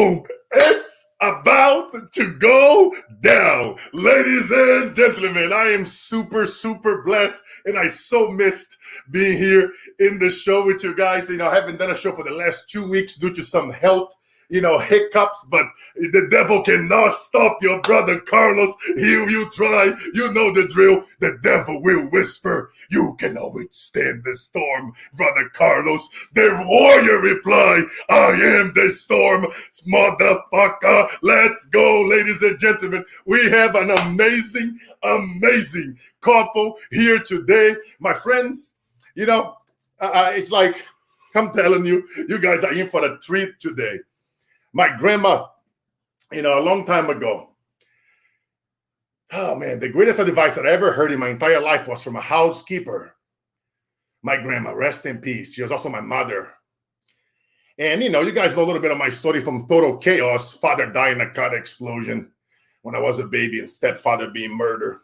boom. It's about to go down. Ladies and gentlemen, I am super, super blessed, and I so missed being here in the show with you guys. I haven't done a show for the last 2 weeks due to some health hiccups, but the devil cannot stop your brother Carlos. You try, you know the drill. The devil will whisper, you cannot withstand the storm, brother Carlos. The warrior reply, I am the storm, motherfucker. Let's go, ladies and gentlemen. We have an amazing, amazing couple here today. My friends, it's like, I'm telling you, you guys are in for a treat today. My grandma, a long time ago, oh man, the greatest advice that I ever heard in my entire life was from a housekeeper. My grandma, rest in peace. She was also my mother. And, you guys know a little bit of my story from total chaos. Father died in a car explosion when I was a baby, and stepfather being murdered.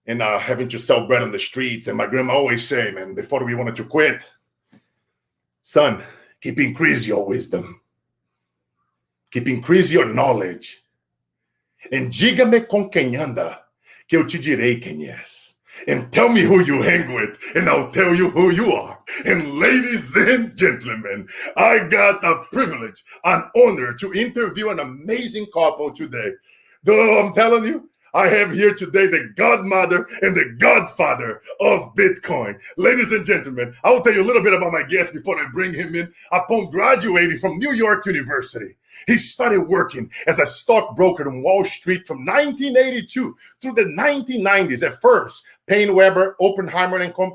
And having to sell bread on the streets. And my grandma always say, man, before we wanted to quit, son, keep increase your wisdom. Keep increase your knowledge. And diga-me com quem anda, que eu te direi quem és. And tell me who you hang with, and I'll tell you who you are. And ladies and gentlemen, I got a privilege, an honor to interview an amazing couple today. Though I'm telling you, I have here today the godmother and the godfather of Bitcoin. Ladies and gentlemen, I will tell you a little bit about my guest before I bring him in. Upon graduating from New York University, he started working as a stockbroker on Wall Street from 1982 through the 1990s at firms Paine Webber, Oppenheimer and Co,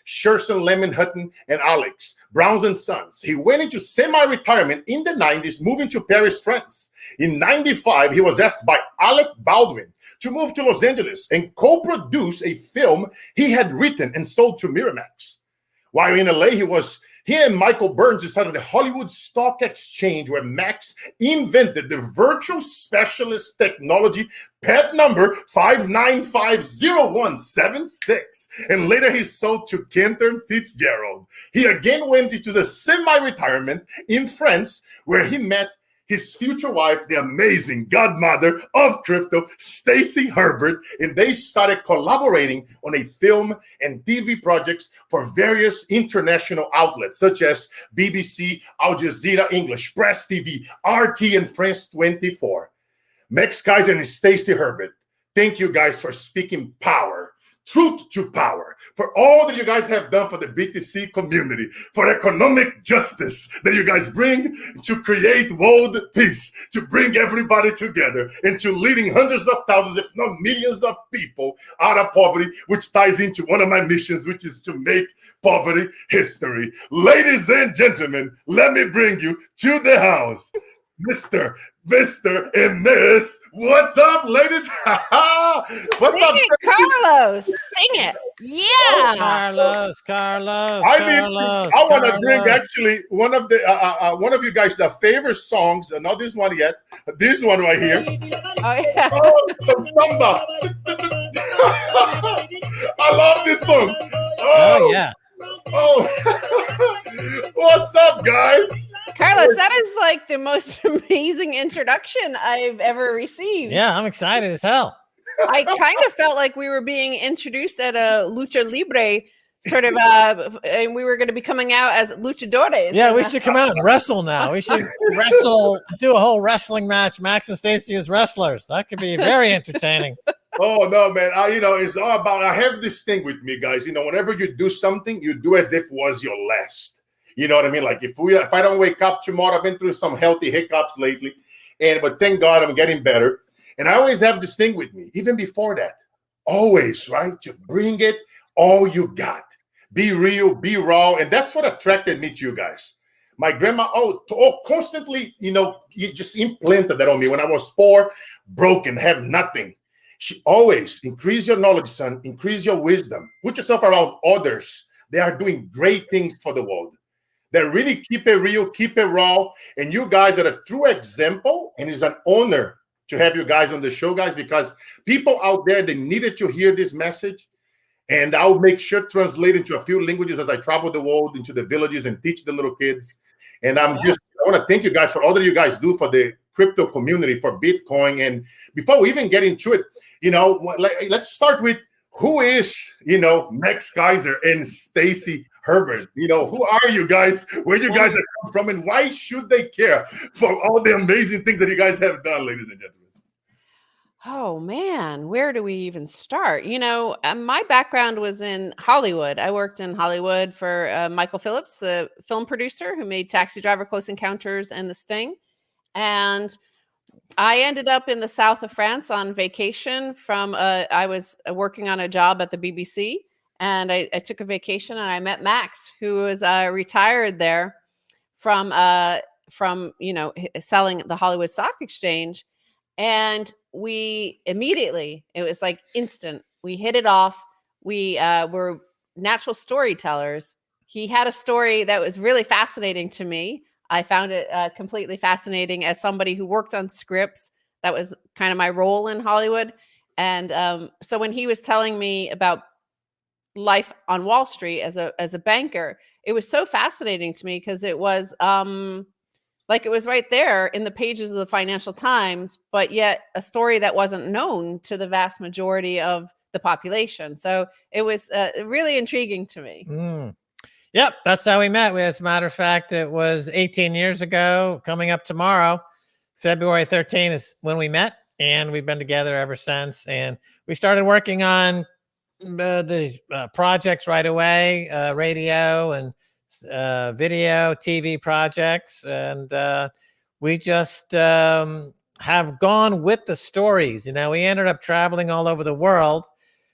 Shearson Lehman Hutton, and Alec Baldwin & Sons. He went into semi-retirement in the 90s, moving to Paris, France. In 95, he was asked by Alec Baldwin to move to Los Angeles and co-produce a film he had written and sold to Miramax. While in LA, he and Michael Burns decided the Hollywood Stock Exchange, where Max invented the virtual specialist technology, pet number 5950176, and later he sold to Cantor Fitzgerald. He again went into the semi-retirement in France, where he met his future wife, the amazing godmother of crypto, Stacy Herbert, and they started collaborating on a film and TV projects for various international outlets such as BBC, Al Jazeera English, Press TV, RT, and France 24. Max Keiser and Stacy Herbert, thank you guys for speaking power, truth to power, for all that you guys have done for the BTC community, for economic justice that you guys bring to create world peace, to bring everybody together, and to leading hundreds of thousands, if not millions of people out of poverty, which ties into one of my missions, which is to make poverty history. Ladies and gentlemen, let me bring you to the house. Mr. and Miss, what's up, ladies? What's Sing up, it, Carlos? Sing it. Yeah. Oh, Carlos. I want to bring actually one of you guys' favorite songs, not this one yet, this one right here. Oh, yeah. Oh, some samba. I love this song. Oh yeah. Oh, what's up, guys? Carlos, that is like the most amazing introduction I've ever received. Yeah, I'm excited as hell. I kind of felt like we were being introduced at a lucha libre sort of, and we were going to be coming out as luchadores. Yeah, we should come out and wrestle now. We should wrestle, do a whole wrestling match, Max and Stacy as wrestlers. That could be very entertaining. Oh no, man! It's all about. I have this thing with me, guys. Whenever you do something, you do as if it was your last. You know what I mean? Like if I don't wake up tomorrow, I've been through some healthy hiccups lately, but thank God I'm getting better. And I always have this thing with me, even before that, always, right? To bring it all you got, be real, be raw, and that's what attracted me to you guys. My grandma, constantly, you just implanted that on me when I was poor, broken, have nothing. She always increase your knowledge, son, increase your wisdom, put yourself around others. They are doing great things for the world. They really keep it real, keep it raw. And you guys are a true example. And it's an honor to have you guys on the show, guys, because people out there, they needed to hear this message. And I'll make sure to translate into a few languages as I travel the world into the villages and teach the little kids. And I'm just I want to thank you guys for all that you guys do for the crypto community, for Bitcoin. And before we even get into it, let's start with who is, Max Keiser and Stacy Herbert. Who are you guys? Where you guys are come from, and why should they care for all the amazing things that you guys have done, ladies and gentlemen? Oh man, where do we even start? My background was in Hollywood. I worked in Hollywood for Michael Phillips, the film producer who made Taxi Driver, Close Encounters, and The Sting. And I ended up in the south of France on vacation I was working on a job at the BBC, and I took a vacation, and I met Max, who was retired there from selling at the Hollywood Stock Exchange. And we immediately, it was like instant, we hit it off. We were natural storytellers. He had a story that was really fascinating to me. I found it completely fascinating as somebody who worked on scripts. That was kind of my role in Hollywood. And so when he was telling me about life on Wall Street as a banker, it was so fascinating to me because it was like it was right there in the pages of the Financial Times, but yet a story that wasn't known to the vast majority of the population. So it was really intriguing to me. Yep, that's how we met. As a matter of fact, it was 18 years ago, coming up tomorrow. February 13th is when we met, and we've been together ever since. And we started working on the projects right away, radio and video, TV projects. And we just have gone with the stories. We ended up traveling all over the world,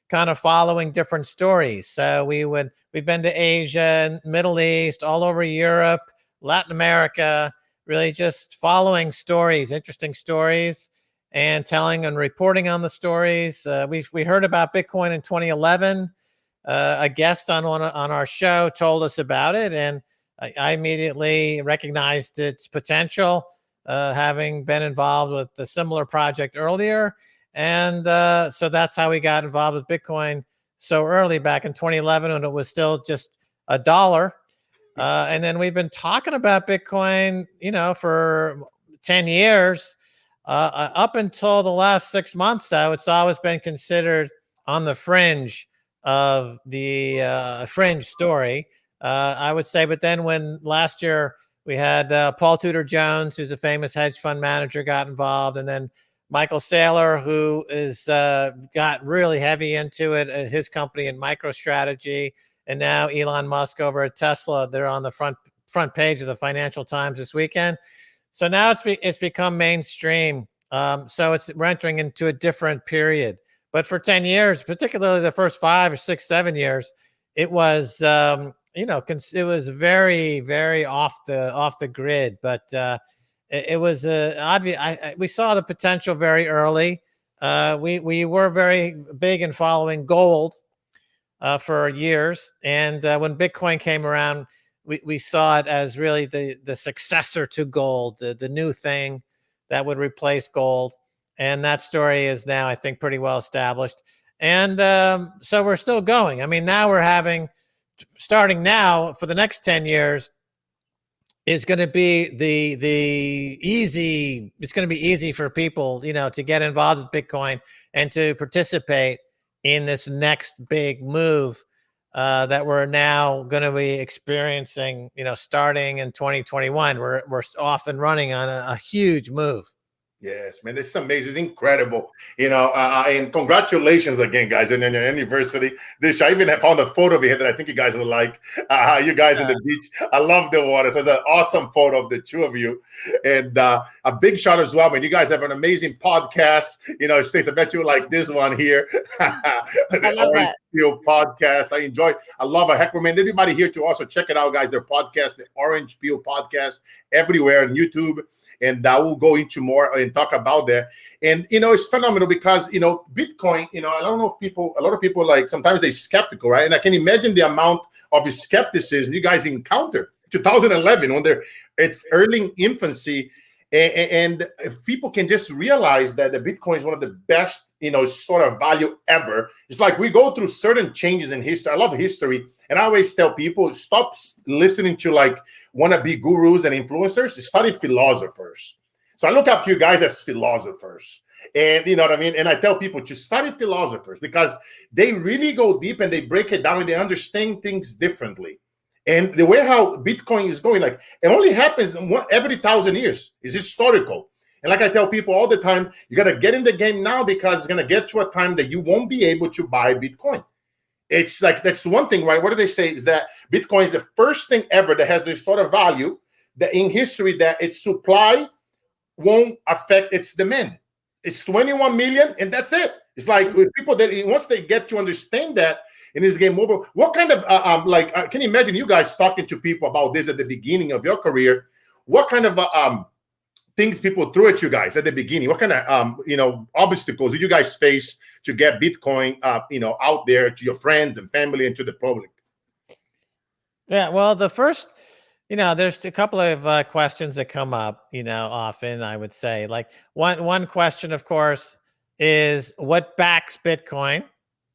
kind of following different stories. So we've been to Asia, Middle East, all over Europe, Latin America, really just following stories, interesting stories, and telling and reporting on the stories. We heard about Bitcoin in 2011. A guest on our show told us about it, and I immediately recognized its potential, having been involved with the similar project earlier. And so that's how we got involved with Bitcoin so early, back in 2011, when it was still just $1. And then we've been talking about Bitcoin, for 10 years. Up until the last 6 months, though, it's always been considered on the fringe of the fringe story, I would say. But then when last year we had Paul Tudor Jones, who's a famous hedge fund manager, got involved, and then Michael Saylor, who is got really heavy into it at his company in MicroStrategy, and now Elon Musk over at Tesla. They're on the front page of the Financial Times this weekend. So now it's become mainstream. So we're entering into a different period. But for 10 years, particularly the first 5 or 6, 7 years, it was it was very, very off the grid. But it was obvious. We saw the potential very early. We were very big in following gold for years, and when Bitcoin came around, we saw it as really the successor to gold, the new thing that would replace gold. And that story is now, I think, pretty well established. And so we're still going. I mean, now starting now for the next 10 years, is going to be it's going to be easy for people, to get involved with Bitcoin and to participate in this next big move that we're now going to be experiencing, starting in 2021. We're off and running on a huge move. Yes, man, it's amazing. It's incredible. And congratulations again, guys, on your anniversary. I even have found a photo of here that I think you guys will like. You guys in the beach. I love the water. So it's an awesome photo of the two of you. And a big shout as well, man. You guys have an amazing podcast. Stacey, I bet you like this one here. The Orange Peel podcast. I recommend everybody here to also check it out, guys. Their podcast, the Orange Peel podcast, everywhere on YouTube. And I will go into more and talk about that. And, it's phenomenal because, Bitcoin, I don't know if a lot of people sometimes they're skeptical, right? And I can imagine the amount of skepticism you guys encounter 2011 when it's early infancy. And if people can just realize that the Bitcoin is one of the best, sort of value ever. It's like we go through certain changes in history. I love history. And I always tell people, stop listening to like wannabe gurus and influencers. Study philosophers. So I look up to you guys as philosophers. And you know what I mean? And I tell people to study philosophers because they really go deep and they break it down and they understand things differently. And the way how Bitcoin is going, like it only happens every 1,000 years. It's historical. And like I tell people all the time, you got to get in the game now because it's going to get to a time that you won't be able to buy Bitcoin. It's like, that's one thing, right? What do they say is that Bitcoin is the first thing ever that has this sort of value that in history that its supply won't affect its demand. It's 21 million and that's it. It's like with people that once they get to understand that, in this game over, what kind of can you imagine you guys talking to people about this at the beginning of your career? What kind of things people threw at you guys at the beginning? What kind of obstacles did you guys face to get Bitcoin out there to your friends and family and to the public? Yeah, well, the first, there's a couple of questions that come up, often. I would say, like one question, of course, is what backs Bitcoin?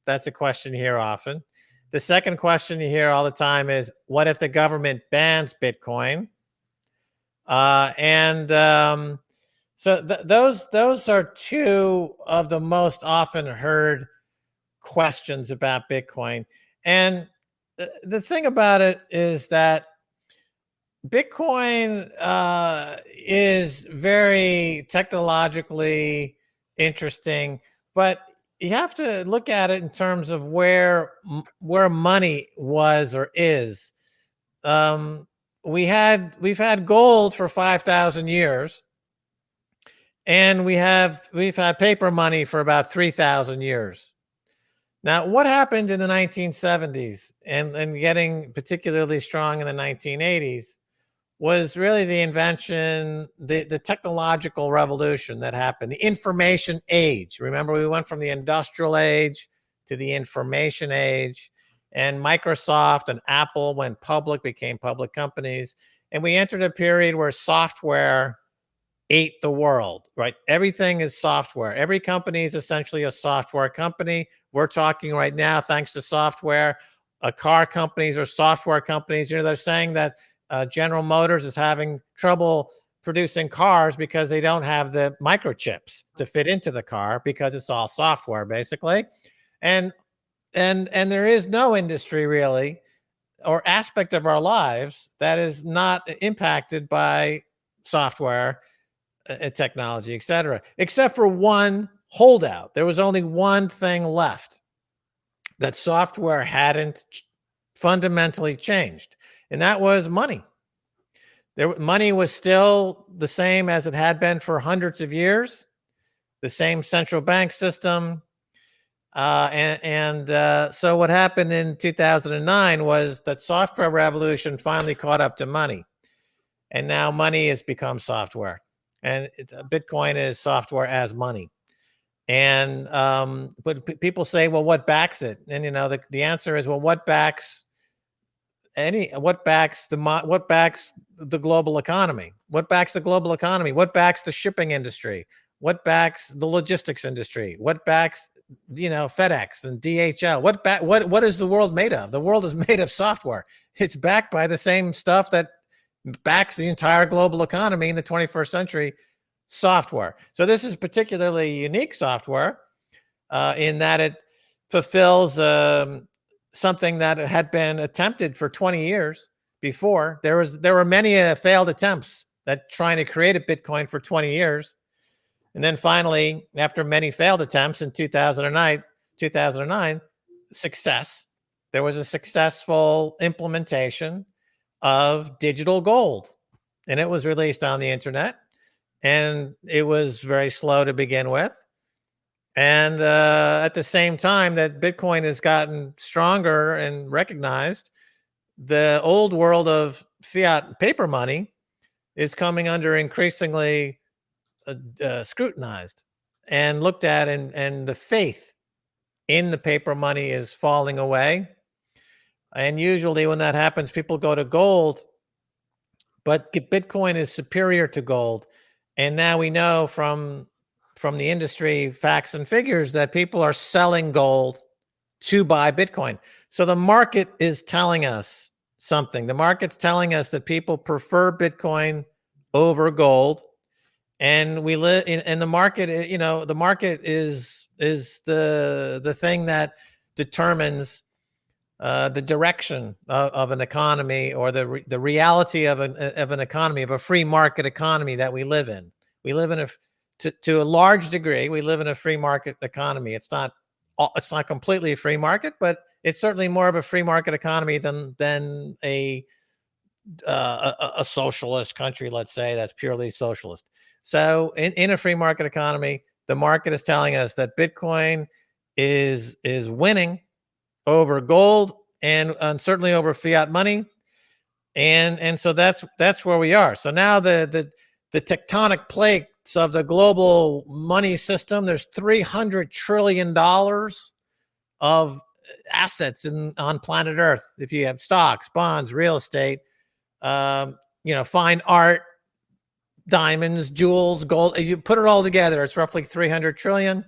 That's a question you hear often. The second question you hear all the time is, what if the government bans Bitcoin? So those are two of the most often heard questions about Bitcoin. And the thing about it is that Bitcoin is very technologically interesting, but you have to look at it in terms of where money was or is. We've had gold for 5,000 years, and we've had paper money for about 3,000 years. Now, what happened in the 1970s and getting particularly strong in the 1980s was really the invention, the technological revolution that happened, the information age. Remember, we went from the industrial age to the information age, and Microsoft and Apple went public, became public companies, and we entered a period where software ate the world, right? Everything is software. Every company is essentially a software company. We're talking right now, thanks to software, car companies are software companies. They're saying that General Motors is having trouble producing cars because they don't have the microchips to fit into the car because it's all software basically. And there is no industry really or aspect of our lives that is not impacted by software, technology, etc., except for one holdout. There was only one thing left that software hadn't fundamentally changed. And that was money. Money was still the same as it had been for hundreds of years, the same central bank system. So what happened in 2009 was that software revolution finally caught up to money. And now money has become software. And Bitcoin is software as money. And but people say, well, what backs it? And the answer is, well, what backs the global economy? What backs the global economy? What backs the shipping industry? What backs the logistics industry? What backs FedEx and DHL? What is the world made of? The world is made of software. It's backed by the same stuff that backs the entire global economy in the 21st century, software. So this is particularly unique software in that it fulfills something that had been attempted for 20 years before. There were many failed attempts at trying to create a Bitcoin for 20 years. And then finally, after many failed attempts in 2009, success. There was a successful implementation of digital gold, and it was released on the internet, and it was very slow to begin with. And at the same time that Bitcoin has gotten stronger and recognized, the old world of fiat paper money is coming under increasingly scrutinized and looked at, and the faith in the paper money is falling away. And usually when that happens, people go to gold, but Bitcoin is superior to gold. And now we know from the industry facts and figures that people are selling gold to buy Bitcoin. So the market is telling us something. The market's telling us that people prefer Bitcoin over gold. And we live in the market, you know, the market is the thing that determines the direction of an economy, or the reality of an economy, of a free market economy that we live in. We live in to a large degree, we live in a free market economy. It's not completely a free market, but it's certainly more of a free market economy than a socialist country, let's say, that's purely socialist. So in a free market economy, the market is telling us that Bitcoin is winning over gold and certainly over fiat money. And so that's where we are. So now the tectonic plates of the global money system, there's $300 trillion of assets on planet Earth. If you have stocks, bonds, real estate, fine art, diamonds, jewels, gold, if you put it all together, it's roughly 300 trillion.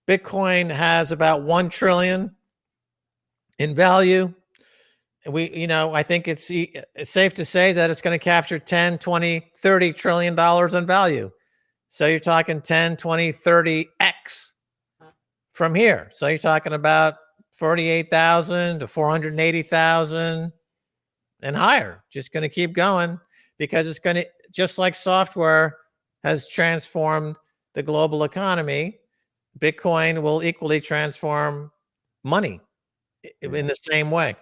Bitcoin has about 1 trillion in value. I think it's safe to say that it's going to capture 10, 20, 30 trillion dollars in value. So you're talking 10, 20, 30x from here. So you're talking about 48,000 to 480,000 and higher. Just going to keep going, because it's going to, just like software has transformed the global economy, Bitcoin will equally transform money in the same way.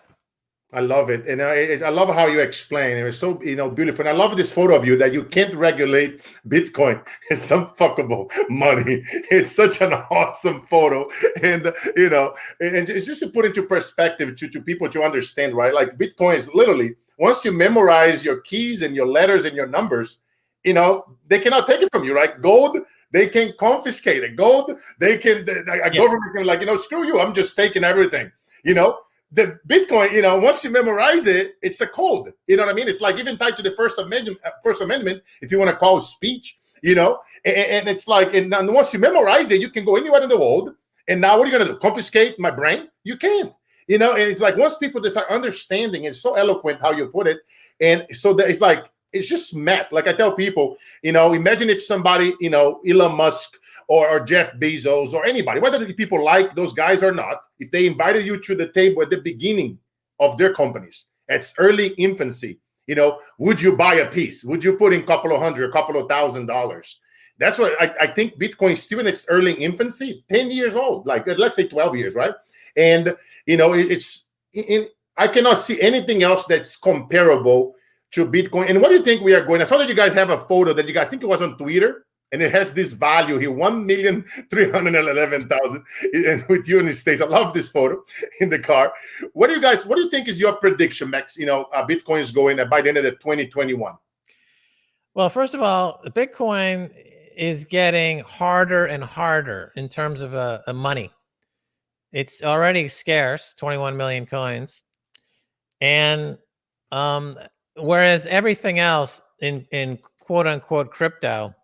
I love it. And I love how you explain. It was so, beautiful. And I love this photo of you that you can't regulate Bitcoin. It's some fuckable money. It's such an awesome photo. And, and it's just to put into perspective to people to understand, right? Like Bitcoin is literally, once you memorize your keys and your letters and your numbers, they cannot take it from you, right? Gold, they can confiscate it. Gold, they can, government can screw you. I'm just taking everything, The Bitcoin, once you memorize it, it's a code. You know what I mean? It's like even tied to the First Amendment, if you want to call speech, and it's like, and once you memorize it, you can go anywhere in the world. And now what are you going to do? Confiscate my brain? You can't, and it's like once people just start understanding, it's so eloquent how you put it. And so that it's like, it's just math. Like I tell people, imagine if somebody, Elon Musk, or Jeff Bezos or anybody, whether people like those guys or not, if they invited you to the table at the beginning of their companies, it's early infancy, would you buy a piece? Would you put in a couple of $1,000? That's what I think Bitcoin is still in its early infancy, 10 years old, like let's say 12 years, right? And, I cannot see anything else that's comparable to Bitcoin. And what do you think we are going? I saw that you guys have a photo that you guys think it was on Twitter. And it has this value here, 1,311,000, and with you in the States. I love this photo in the car. What do you think is your prediction, Max? Bitcoin is going by the end of the 2021. Well, first of all, Bitcoin is getting harder and harder in terms of money. It's already scarce, 21 million coins. And whereas everything else in quote unquote crypto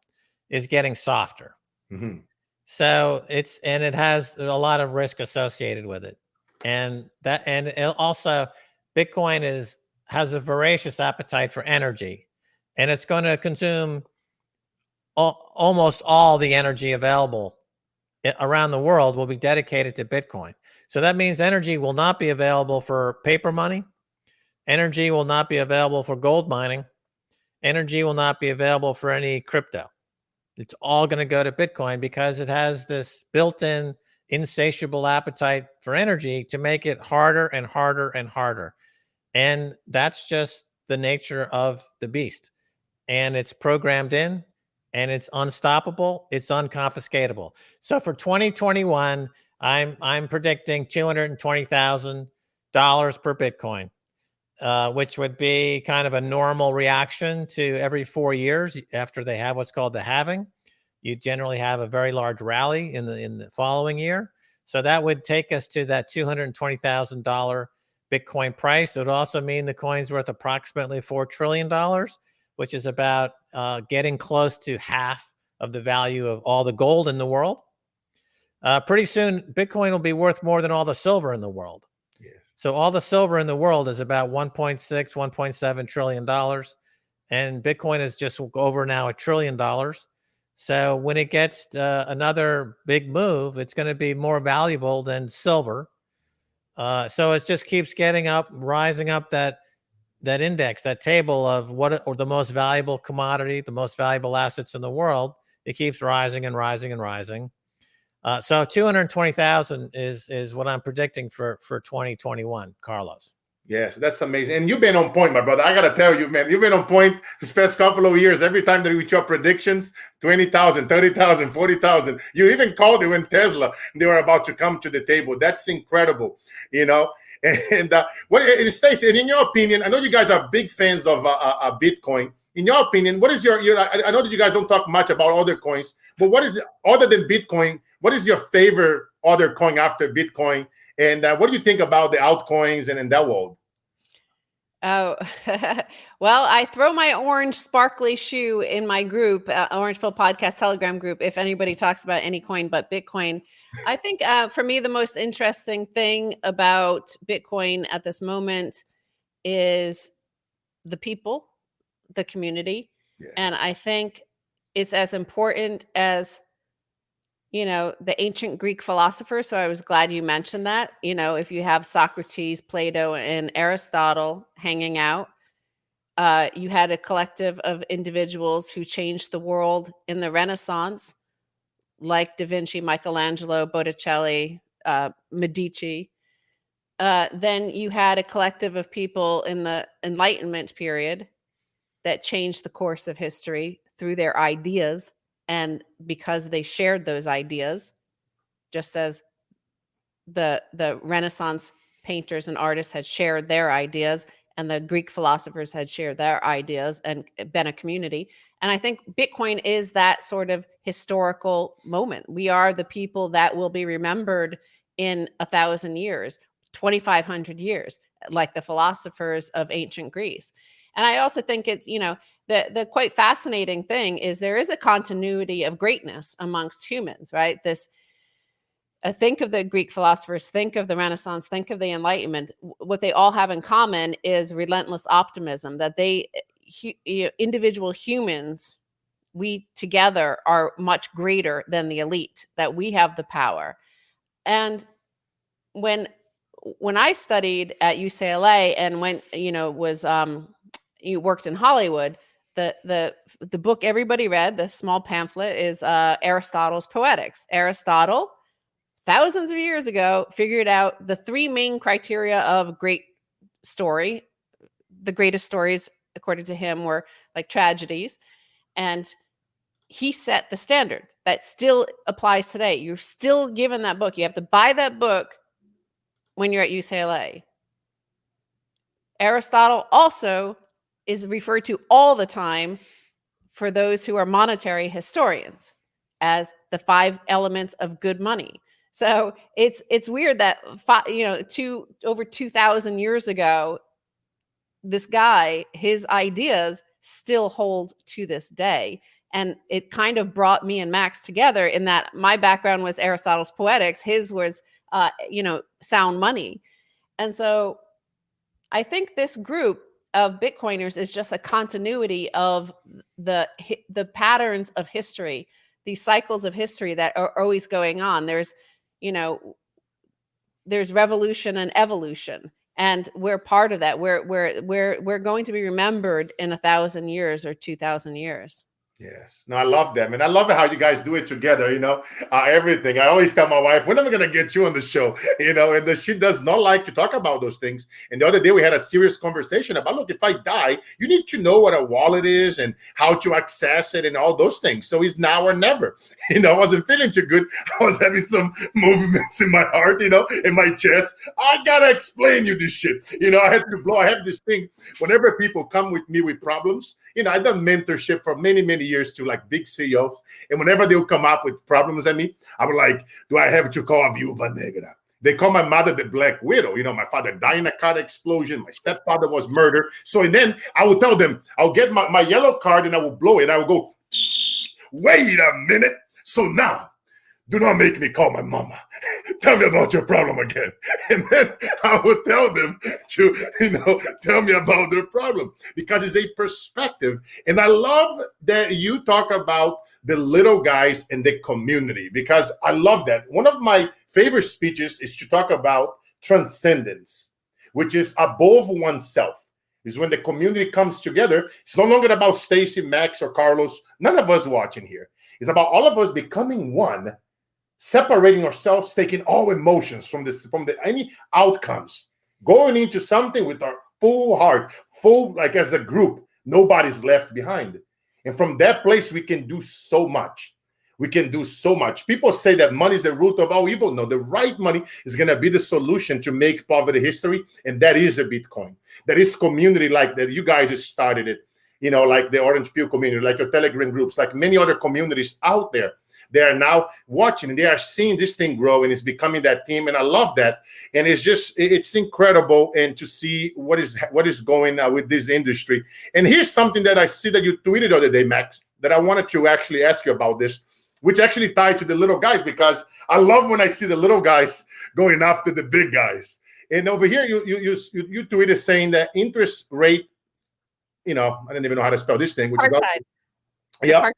is getting softer. Mm-hmm. So it has a lot of risk associated with it. And also Bitcoin has a voracious appetite for energy, and it's going to consume almost all the energy available around the world will be dedicated to Bitcoin. So that means energy will not be available for paper money. Energy will not be available for gold mining. Energy will not be available for any crypto. It's all going to go to Bitcoin because it has this built-in insatiable appetite for energy to make it harder and harder and harder. And that's just the nature of the beast. And it's programmed in, and it's unstoppable. It's unconfiscatable. So for 2021, I'm predicting $220,000 per Bitcoin. Which would be kind of a normal reaction to every 4 years after they have what's called the halving. You generally have a very large rally in the following year. So that would take us to that $220,000 Bitcoin price. It would also mean the coin's worth approximately $4 trillion, which is about getting close to half of the value of all the gold in the world. Pretty soon, Bitcoin will be worth more than all the silver in the world. Yeah. So all the silver in the world is about $1.6, $1.7 trillion. And Bitcoin is just over now $1 trillion. So when it gets another big move, it's going to be more valuable than silver. So it just keeps getting up, rising up that index, that table of or the most valuable commodity, the most valuable assets in the world. It keeps rising and rising and rising. So 220,000 is what I'm predicting for 2021, Carlos. Yes, that's amazing. And you've been on point, my brother. I got to tell you, man, you've been on point this past couple of years. Every time that we your predictions, 20,000, 30,000, 40,000. You even called it when Tesla, they were about to come to the table. That's incredible, you know. And what is Stacy, and in your opinion, I know you guys are big fans of Bitcoin. In your opinion, what is your I know that you guys don't talk much about other coins, but what is, other than Bitcoin, what is your favorite other coin after Bitcoin? And what do you think about the altcoins and in that world? Oh, well, I throw my orange sparkly shoe in my group, Orange Pill Podcast Telegram group, if anybody talks about any coin but Bitcoin. I think for me, the most interesting thing about Bitcoin at this moment is the people, the community. Yeah. And I think it's as important as, you know, the ancient Greek philosophers. So I was glad you mentioned that. You know, if you have Socrates, Plato, and Aristotle hanging out, you had a collective of individuals who changed the world in the Renaissance, like Da Vinci, Michelangelo, Botticelli, Medici. Then you had a collective of people in the Enlightenment period that changed the course of history through their ideas. And because they shared those ideas, just as the Renaissance painters and artists had shared their ideas, and the Greek philosophers had shared their ideas and been a community. And I think Bitcoin is that sort of historical moment. We are the people that will be remembered in 1,000 years, 2,500 years, like the philosophers of ancient Greece. And I also think it's, you know, the quite fascinating thing is there is a continuity of greatness amongst humans, right? Think of the Greek philosophers, think of the Renaissance, think of the Enlightenment. What they all have in common is relentless optimism, that individual humans, we together are much greater than the elite, that we have the power. And when I studied at UCLA and you worked in Hollywood, the book everybody read, the small pamphlet, is Aristotle's Poetics. Aristotle, thousands of years ago, figured out the three main criteria of great story. The greatest stories, according to him, were like tragedies. And he set the standard that still applies today. You're still given that book. You have to buy that book when you're at UCLA. Aristotle also is referred to all the time for those who are monetary historians as the 5 elements of good money. So it's weird that over 2,000 years ago, this guy, his ideas still hold to this day. And it kind of brought me and Max together in that my background was Aristotle's Poetics, his was sound money. And so I think this group of Bitcoiners is just a continuity of the patterns of history, these cycles of history that are always going on. There's revolution and evolution, and we're part of that. We're going to be remembered in 1,000 years or 2,000 years. Yes. No, I love that, man. I love how you guys do it together, everything. I always tell my wife, when am I going to get you on the show? And she does not like to talk about those things. And the other day we had a serious conversation about, look, if I die, you need to know what a wallet is and how to access it and all those things. So it's now or never. I wasn't feeling too good. I was having some movements in my heart, in my chest. I got to explain you this shit. I had to I have this thing. Whenever people come with me with problems, I've done mentorship for many, many years to like big CEOs. And whenever they'll come up with problems at me, I would like, do I have to call a Viúva Negra? They call my mother the Black Widow. You know, my father died in a car explosion. My stepfather was murdered. So and then I would tell them, I'll get my yellow card and I will blow it. I will go, wait a minute. So now, do not make me call my mama. Tell me about your problem again. And then I would tell them to, tell me about their problem, because it's a perspective. And I love that you talk about the little guys in the community, because I love that. One of my favorite speeches is to talk about transcendence, which is above oneself. Is when the community comes together. It's no longer about Stacy, Max, or Carlos. None of us watching here. It's about all of us becoming one, separating ourselves, taking all emotions from any outcomes, going into something with our full heart, like as a group, nobody's left behind. And from that place, we can do so much. We can do so much. People say that money is the root of all evil. No, the right money is going to be the solution to make poverty history. And that is a Bitcoin. That is community like that. You guys have started it, like the Orange Peel community, like your Telegram groups, like many other communities out there. They are now watching and they are seeing this thing grow, and it's becoming that team. And I love that. And it's incredible. And to see what is going on with this industry. And here's something that I see that you tweeted the other day, Max, that I wanted to actually ask you about this, which actually tied to the little guys, because I love when I see the little guys going after the big guys. And over here, you tweeted saying that interest rate, I don't even know how to spell this thing. Which yeah.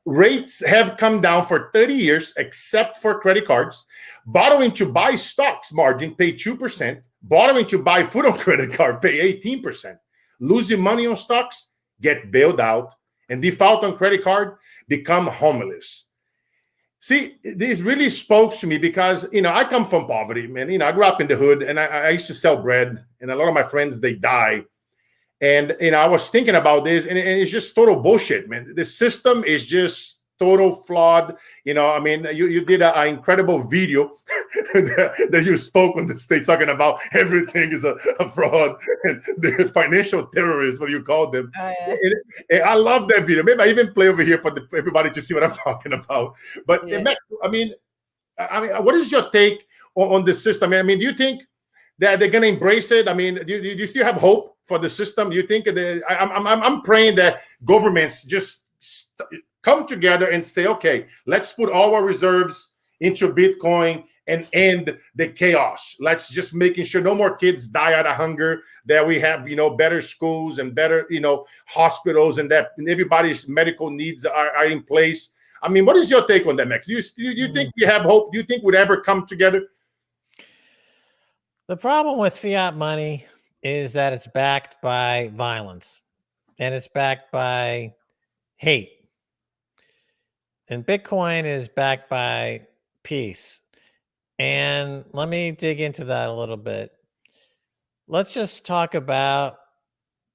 Rates have come down for 30 years, except for credit cards. Borrowing to buy stocks margin, pay 2%. Borrowing to buy food on credit card, pay 18%. Losing money on stocks, get bailed out. And default on credit card, become homeless. See, this really spoke to me because, I come from poverty, man. I grew up in the hood, and I used to sell bread, and a lot of my friends, they die. And, I was thinking about this, and it's just total bullshit, man. The system is just total flawed. You did an incredible video that you spoke on the stage talking about everything is a fraud, and the financial terrorists, what you call them. Oh, yeah. And I love that video. Maybe I even play over here for everybody to see what I'm talking about. But, Yeah. what is your take on the system? Do you think that they're going to embrace it? Do you still have hope for the system? You think I'm praying that governments just come together and say, okay, let's put all our reserves into Bitcoin and end the chaos. Let's just making sure no more kids die out of hunger, that we have, better schools and better, hospitals, and that everybody's medical needs are in place. What is your take on that, Max? Do you think we have hope? Do you think we'd ever come together? The problem with fiat money is that it's backed by violence, and it's backed by hate. And Bitcoin is backed by peace. And let me dig into that a little bit. Let's just talk about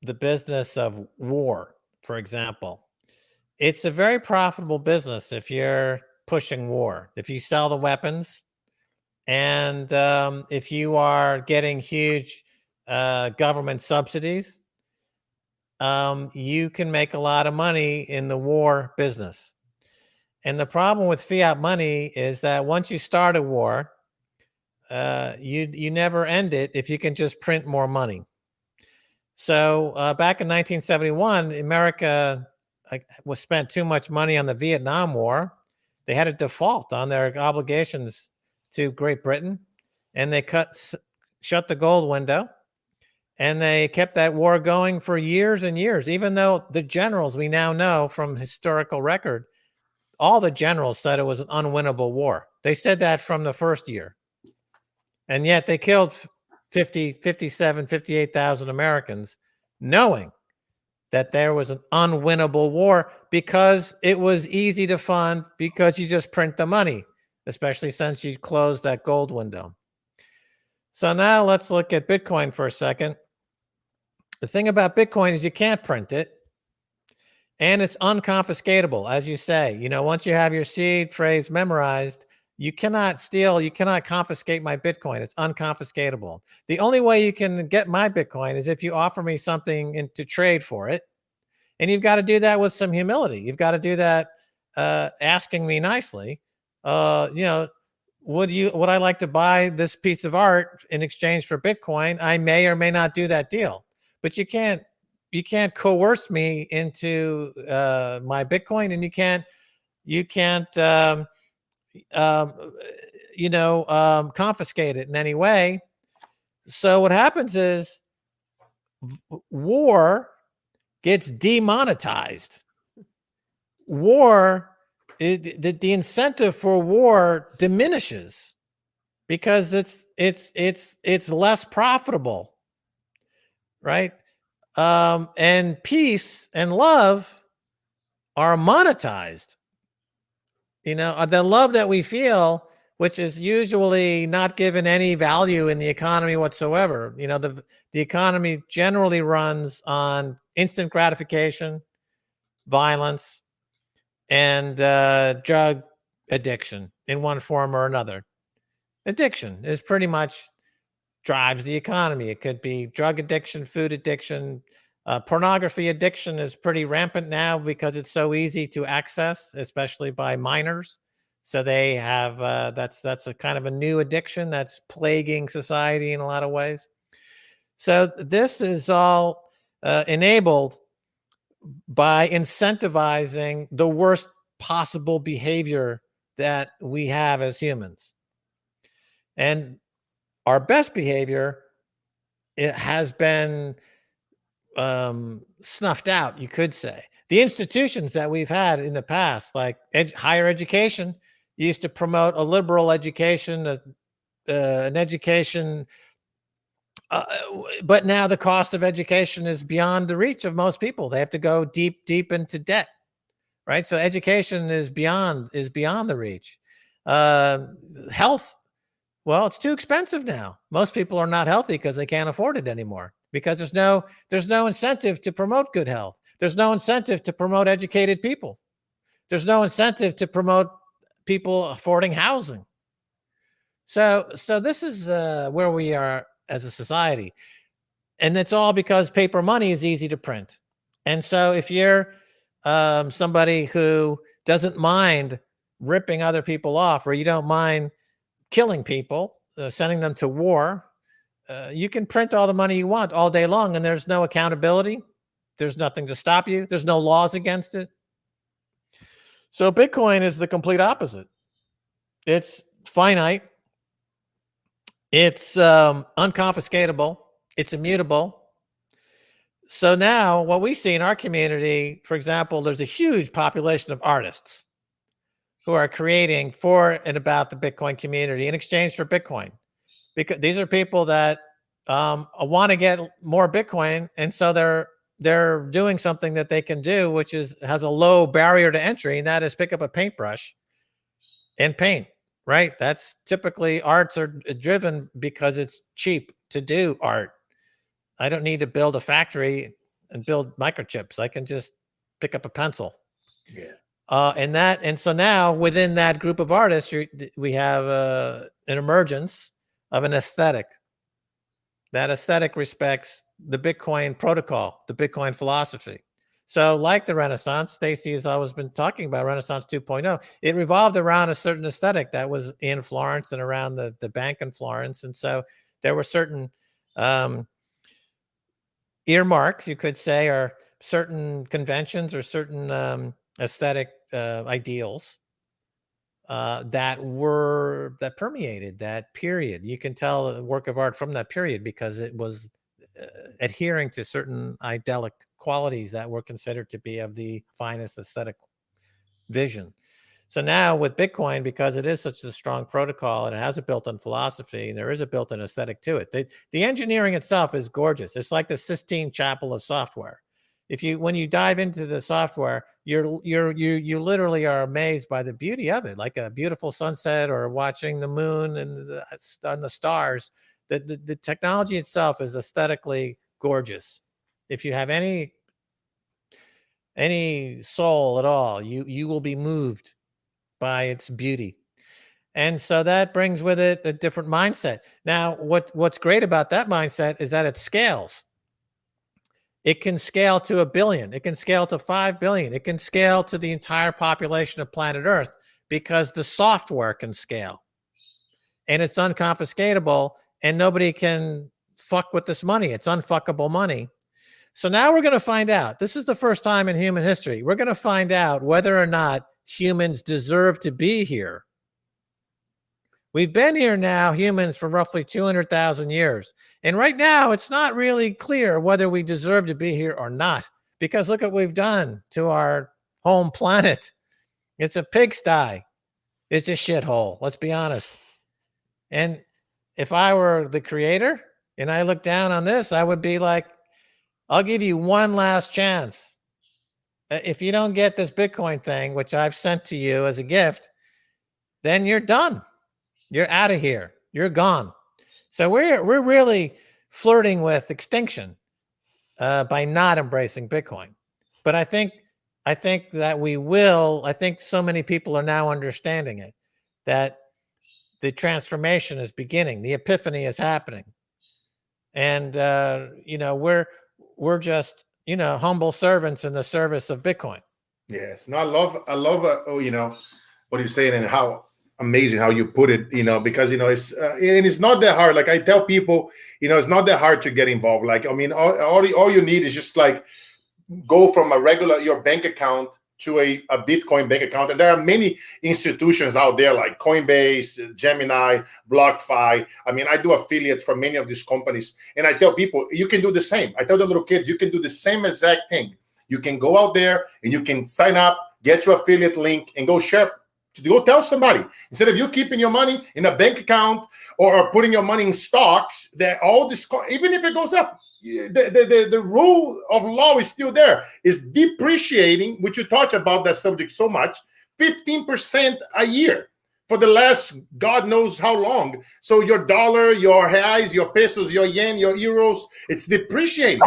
the business of war, for example. It's a very profitable business if you're pushing war, if you sell the weapons, and if you are getting huge government subsidies, you can make a lot of money in the war business. And the problem with fiat money is that once you start a war, you never end it if you can just print more money. So back in 1971, America was spent too much money on the Vietnam War. They had a default on their obligations to Great Britain, and they shut the gold window, and they kept that war going for years and years, even though the generals, we now know from historical record, all the generals said it was an unwinnable war. They said that from the first year. And yet they killed 58,000 Americans, knowing that there was an unwinnable war because it was easy to fund, because you just print the money, especially since you closed that gold window. So now let's look at Bitcoin for a second. The thing about Bitcoin is you can't print it, and it's unconfiscatable, as you say. Once you have your seed phrase memorized, you cannot steal, you cannot confiscate my Bitcoin. It's unconfiscatable. The only way you can get my Bitcoin is if you offer me something to trade for it. And you've got to do that with some humility. You've got to do that asking me nicely, would I like to buy this piece of art in exchange for Bitcoin? I may or may not do that deal, but you can't coerce me into my Bitcoin, and you can't confiscate it in any way. So what happens is war gets demonetized. The incentive for war diminishes because it's less profitable, right? And peace and love are monetized. The love that we feel, which is usually not given any value in the economy whatsoever. The economy generally runs on instant gratification, violence, and drug addiction in one form or another. Addiction is pretty much drives the economy. It could be drug addiction, food addiction. Pornography addiction is pretty rampant now because it's so easy to access, especially by minors. So they have that's a kind of a new addiction that's plaguing society in a lot of ways. So this is all enabled by incentivizing the worst possible behavior that we have as humans. And our best behavior, it has been snuffed out, you could say. The institutions that we've had in the past, like higher education, used to promote a liberal education, an education, but now the cost of education is beyond the reach of most people. They have to go deep into debt, right? So education is beyond the reach. Health, well, it's too expensive now. Most people are not healthy because they can't afford it anymore, because there's no incentive to promote good health. There's no incentive to promote educated people. There's no incentive to promote people affording housing. So this is where we are as a society. And it's all because paper money is easy to print. And so if you're somebody who doesn't mind ripping other people off, or you don't mind killing people, sending them to war, you can print all the money you want all day long, and there's no accountability. There's nothing to stop you. There's no laws against it. So Bitcoin is the complete opposite. It's finite. It's unconfiscatable. It's immutable. So now what we see in our community, for example, there's a huge population of artists who are creating for and about the Bitcoin community in exchange for Bitcoin. Because these are people that want to get more Bitcoin, and so they're doing something that they can do, which has a low barrier to entry, and that is pick up a paintbrush and paint. Right? That's typically arts are driven because it's cheap to do art. I don't need to build a factory and build microchips. I can just pick up a pencil. Yeah. And so now within that group of artists, we have an emergence of an aesthetic. That aesthetic respects the Bitcoin protocol, the Bitcoin philosophy. So like the Renaissance, Stacy has always been talking about Renaissance 2.0. It revolved around a certain aesthetic that was in Florence and around the bank in Florence. And so there were certain earmarks, you could say, or certain conventions or certain aesthetic ideals that permeated that period. You can tell a work of art from that period because it was adhering to certain idyllic qualities that were considered to be of the finest aesthetic vision. So now with Bitcoin, because it is such a strong protocol and it has a built-in philosophy, and there is a built-in aesthetic to it, the engineering itself is gorgeous. It's like the Sistine Chapel of software. When you dive into the software, you literally are amazed by the beauty of it, like a beautiful sunset or watching the moon and the stars. The technology itself is aesthetically gorgeous. If you have any soul at all, you will be moved by its beauty. And so that brings with it a different mindset. Now, what's great about that mindset is that it scales. It can scale to 1 billion. It can scale to 5 billion. It can scale to the entire population of planet Earth because the software can scale. and it's unconfiscatable, and nobody can fuck with this money. It's unfuckable money. So now we're going to find out. This is the first time in human history. We're going to find out whether or not humans deserve to be here. We've been here now, humans, for roughly 200,000 years. And right now, it's not really clear whether we deserve to be here or not, because look at what we've done to our home planet. It's a pigsty. It's a shithole. Let's be honest. And if I were the creator and I look down on this, I would be like, I'll give you one last chance. If you don't get this Bitcoin thing, which I've sent to you as a gift, then you're done. You're out of here. You're gone. So we're really flirting with extinction by not embracing Bitcoin. But I think that we will. I think so many people are now understanding it, that the transformation is beginning. The epiphany is happening. And, we're just, humble servants in the service of Bitcoin. Yes. No, I love, what you're saying and how amazing how you put it, because, it's, and it's not that hard. Like I tell people, it's not that hard to get involved. Like, I mean, all you need is just like go from your bank account to a Bitcoin bank account. And there are many institutions out there like Coinbase, Gemini, BlockFi. I mean, I do affiliate for many of these companies. And I tell people, you can do the same. I tell the little kids, you can do the same exact thing. You can go out there and you can sign up, get your affiliate link, and go share. Go tell somebody. Instead of you keeping your money in a bank account or putting your money in stocks, that all this, even if it goes up, the rule of law is still there. Is depreciating, which you talked about that subject so much, 15% a year for the last God knows how long. So your dollar, your reais, your pesos, your yen, your euros, it's depreciating.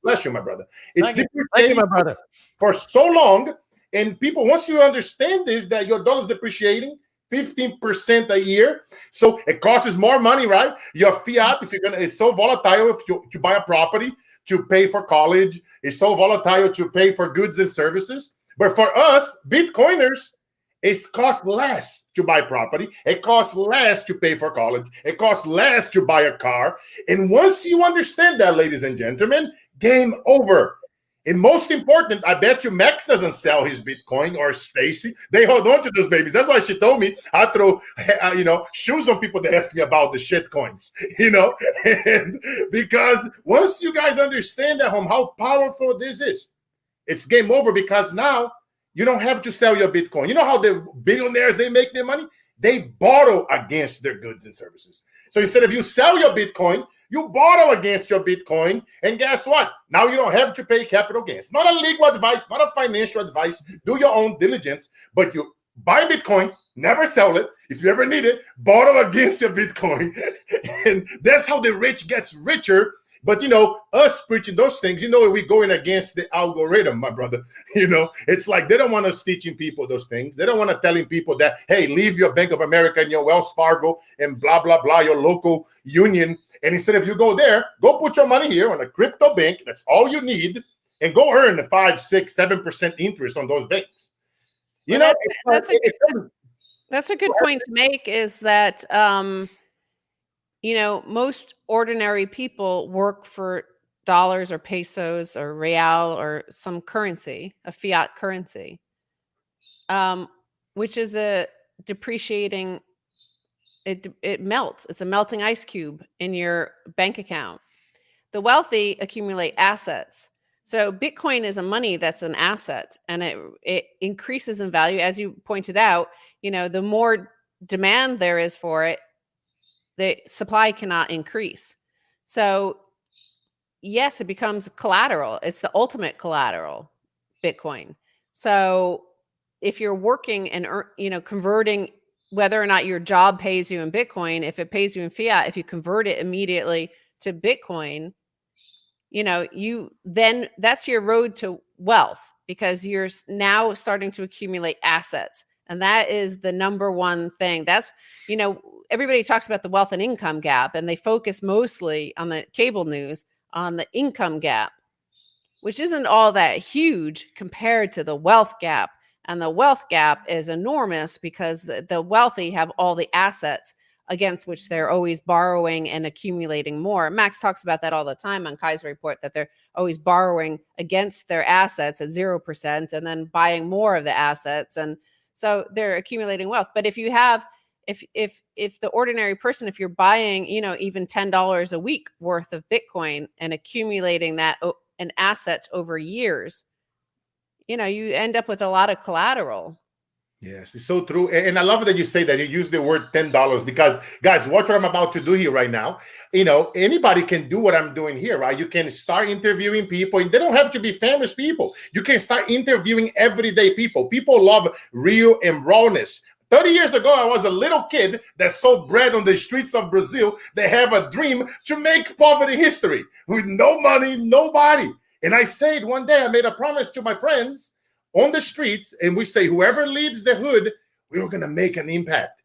Bless you, my brother. It's depreciating. Thank you, my brother. For so long. And people, once you understand this, that your dollar is depreciating 15% a year, so it costs more money, right? Your fiat, it's so volatile. If you buy a property to pay for college, it's so volatile to pay for goods and services. But for us, Bitcoiners, it costs less to buy property. It costs less to pay for college. It costs less to buy a car. And once you understand that, ladies and gentlemen, game over. And most important, I bet you Max doesn't sell his Bitcoin, or Stacy. They hold on to those babies. That's why she told me I throw, shoes on people that ask me about the shit coins, and because once you guys understand at home how powerful this is, it's game over, because now you don't have to sell your Bitcoin. You know how the billionaires, they make their money? They borrow against their goods and services. So instead of you sell your Bitcoin, you borrow against your Bitcoin. And guess what? Now you don't have to pay capital gains. Not a legal advice, not a financial advice. Do your own diligence. But you buy Bitcoin, never sell it. If you ever need it, borrow against your Bitcoin. And that's how the rich gets richer. But, us preaching those things, we're going against the algorithm, my brother. It's like they don't want us teaching people those things. They don't want to telling people that, hey, leave your Bank of America and your Wells Fargo and blah, blah, blah, your local union. And instead of you go there, go put your money here on a crypto bank. That's all you need. And go earn the 5, 6, 7% interest on those banks. That's a good point to make, is that, most ordinary people work for dollars or pesos or real or some currency, a fiat currency, which is a depreciating, it melts. It's a melting ice cube in your bank account. The wealthy accumulate assets. So Bitcoin is a money that's an asset, and it increases in value. As you pointed out, the more demand there is for it, the supply cannot increase. So yes, it becomes collateral. It's the ultimate collateral, Bitcoin. So if you're working and converting, whether or not your job pays you in Bitcoin, if it pays you in fiat, if you convert it immediately to Bitcoin, then that's your road to wealth, because you're now starting to accumulate assets. And that is the number one thing. That's, everybody talks about the wealth and income gap, and they focus mostly on the cable news on the income gap, which isn't all that huge compared to the wealth gap. And the wealth gap is enormous because the wealthy have all the assets against which they're always borrowing and accumulating more. Max talks about that all the time on Keiser Report, that they're always borrowing against their assets at 0% and then buying more of the assets. And so they're accumulating wealth. But if you have, if the ordinary person, if you're buying, even $10 a week worth of Bitcoin and accumulating that an asset over years, you end up with a lot of collateral. Yes, it's so true. And I love that you say that you use the word $10 because, guys, watch what I'm about to do here right now. Anybody can do what I'm doing here, right? You can start interviewing people, and they don't have to be famous people. You can start interviewing everyday people. People love real and rawness. 30 years ago, I was a little kid that sold bread on the streets of Brazil. They have a dream to make poverty history with no money, nobody. And I said one day, I made a promise to my friends on the streets, and we say, whoever leaves the hood, we are going to make an impact.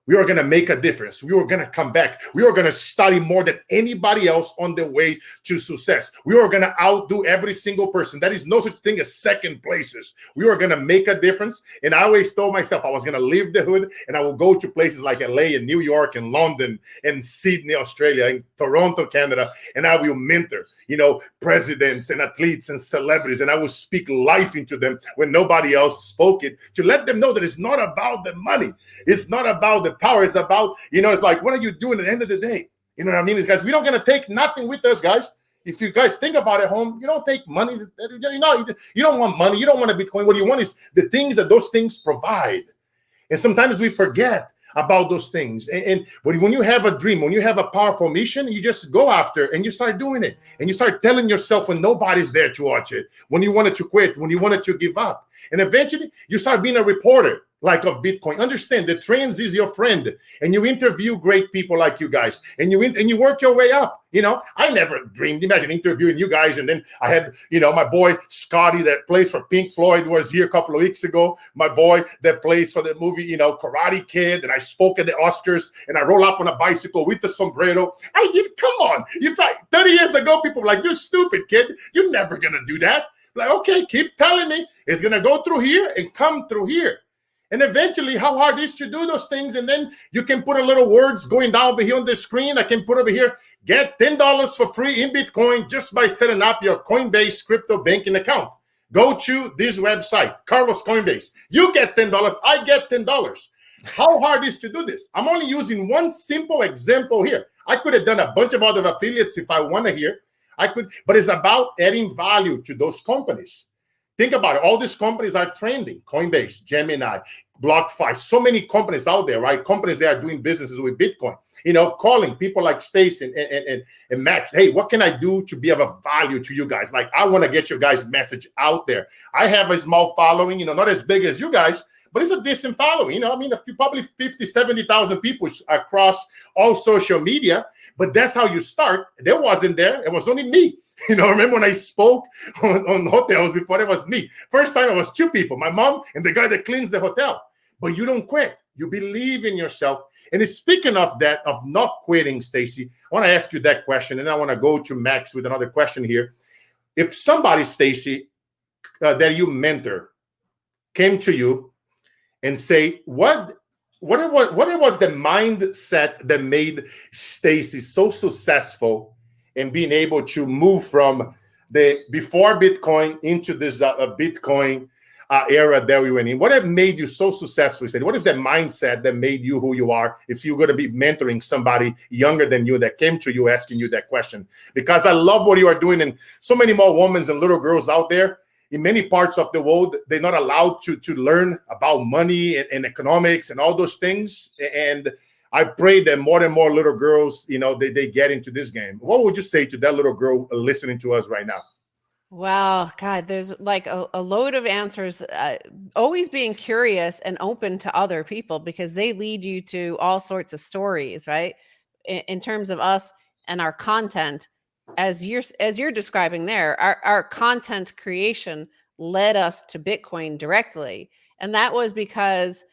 We are going to make a difference. We are going to come back. We are going to study more than anybody else on the way to success. We are going to outdo every single person. That is no such thing as second places. We are going to make a difference. And I always told myself I was going to leave the hood and I will go to places like LA and New York and London and Sydney, Australia, and Toronto, Canada, and I will mentor, presidents and athletes and celebrities. And I will speak life into them when nobody else spoke it, to let them know that it's not about the money. It's not about the power. Is about, it's like, what are you doing at the end of the day? You know what I mean? Guys, we don't going to take nothing with us, guys. If you guys think about it at home, you don't take money. You don't want money. You don't want a Bitcoin. What you want is the things that those things provide. And sometimes we forget about those things. But when you have a dream, when you have a powerful mission, you just go after and you start doing it. And you start telling yourself when nobody's there to watch it, when you wanted to quit, when you wanted to give up. And eventually you start being a reporter like of Bitcoin. Understand the trends is your friend, and you interview great people like you guys, and you work your way up. I never dreamed, imagine interviewing you guys. And then I had, my boy Scotty that plays for Pink Floyd was here a couple of weeks ago. My boy that plays for the movie, Karate Kid. And I spoke at the Oscars and I roll up on a bicycle with the sombrero. Come on. 30 years ago, people were like, you're stupid, kid. You're never going to do that. Like, okay, keep telling me it's going to go through here and come through here. And eventually, how hard it is to do those things. And then you can put a little words going down over here on the screen. I can put over here, get $10 for free in Bitcoin just by setting up your Coinbase crypto banking account. Go to this website, Carlos Coinbase. You get $10. I get $10. How hard is to do this? I'm only using one simple example here. I could have done a bunch of other affiliates if I wanted here. I could, but it's about adding value to those companies. Think about it. All these companies are trending. Coinbase, Gemini, BlockFi, so many companies out there, right? Companies that are doing businesses with Bitcoin. Calling people like Stacy and Max. Hey, what can I do to be of a value to you guys? Like, I want to get your guys' message out there. I have a small following, not as big as you guys, but it's a decent following. Probably 50, 70,000 people across all social media. But that's how you start. There wasn't there. It was only me. Remember when I spoke on hotels before, it was me. First time it was two people, my mom and the guy that cleans the hotel. But you don't quit. You believe in yourself. And speaking of that, of not quitting, Stacy, I want to ask you that question. And I want to go to Max with another question here. If somebody, Stacy, that you mentor came to you and say, what was the mindset that made Stacy so successful in being able to move from the before Bitcoin into this Bitcoin era that we went in? What have made you so successful? What is that mindset that made you who you are? If you're going to be mentoring somebody younger than you that came to you asking you that question, because I love what you are doing, and so many more women and little girls out there in many parts of the world, they're not allowed to learn about money and economics and all those things. And I pray that more and more little girls, they get into this game. What would you say to that little girl listening to us right now? Wow, God, there's like a load of answers. Always being curious and open to other people, because they lead you to all sorts of stories, right? In terms of us and our content, as you're describing there, our content creation led us to Bitcoin directly. And that was because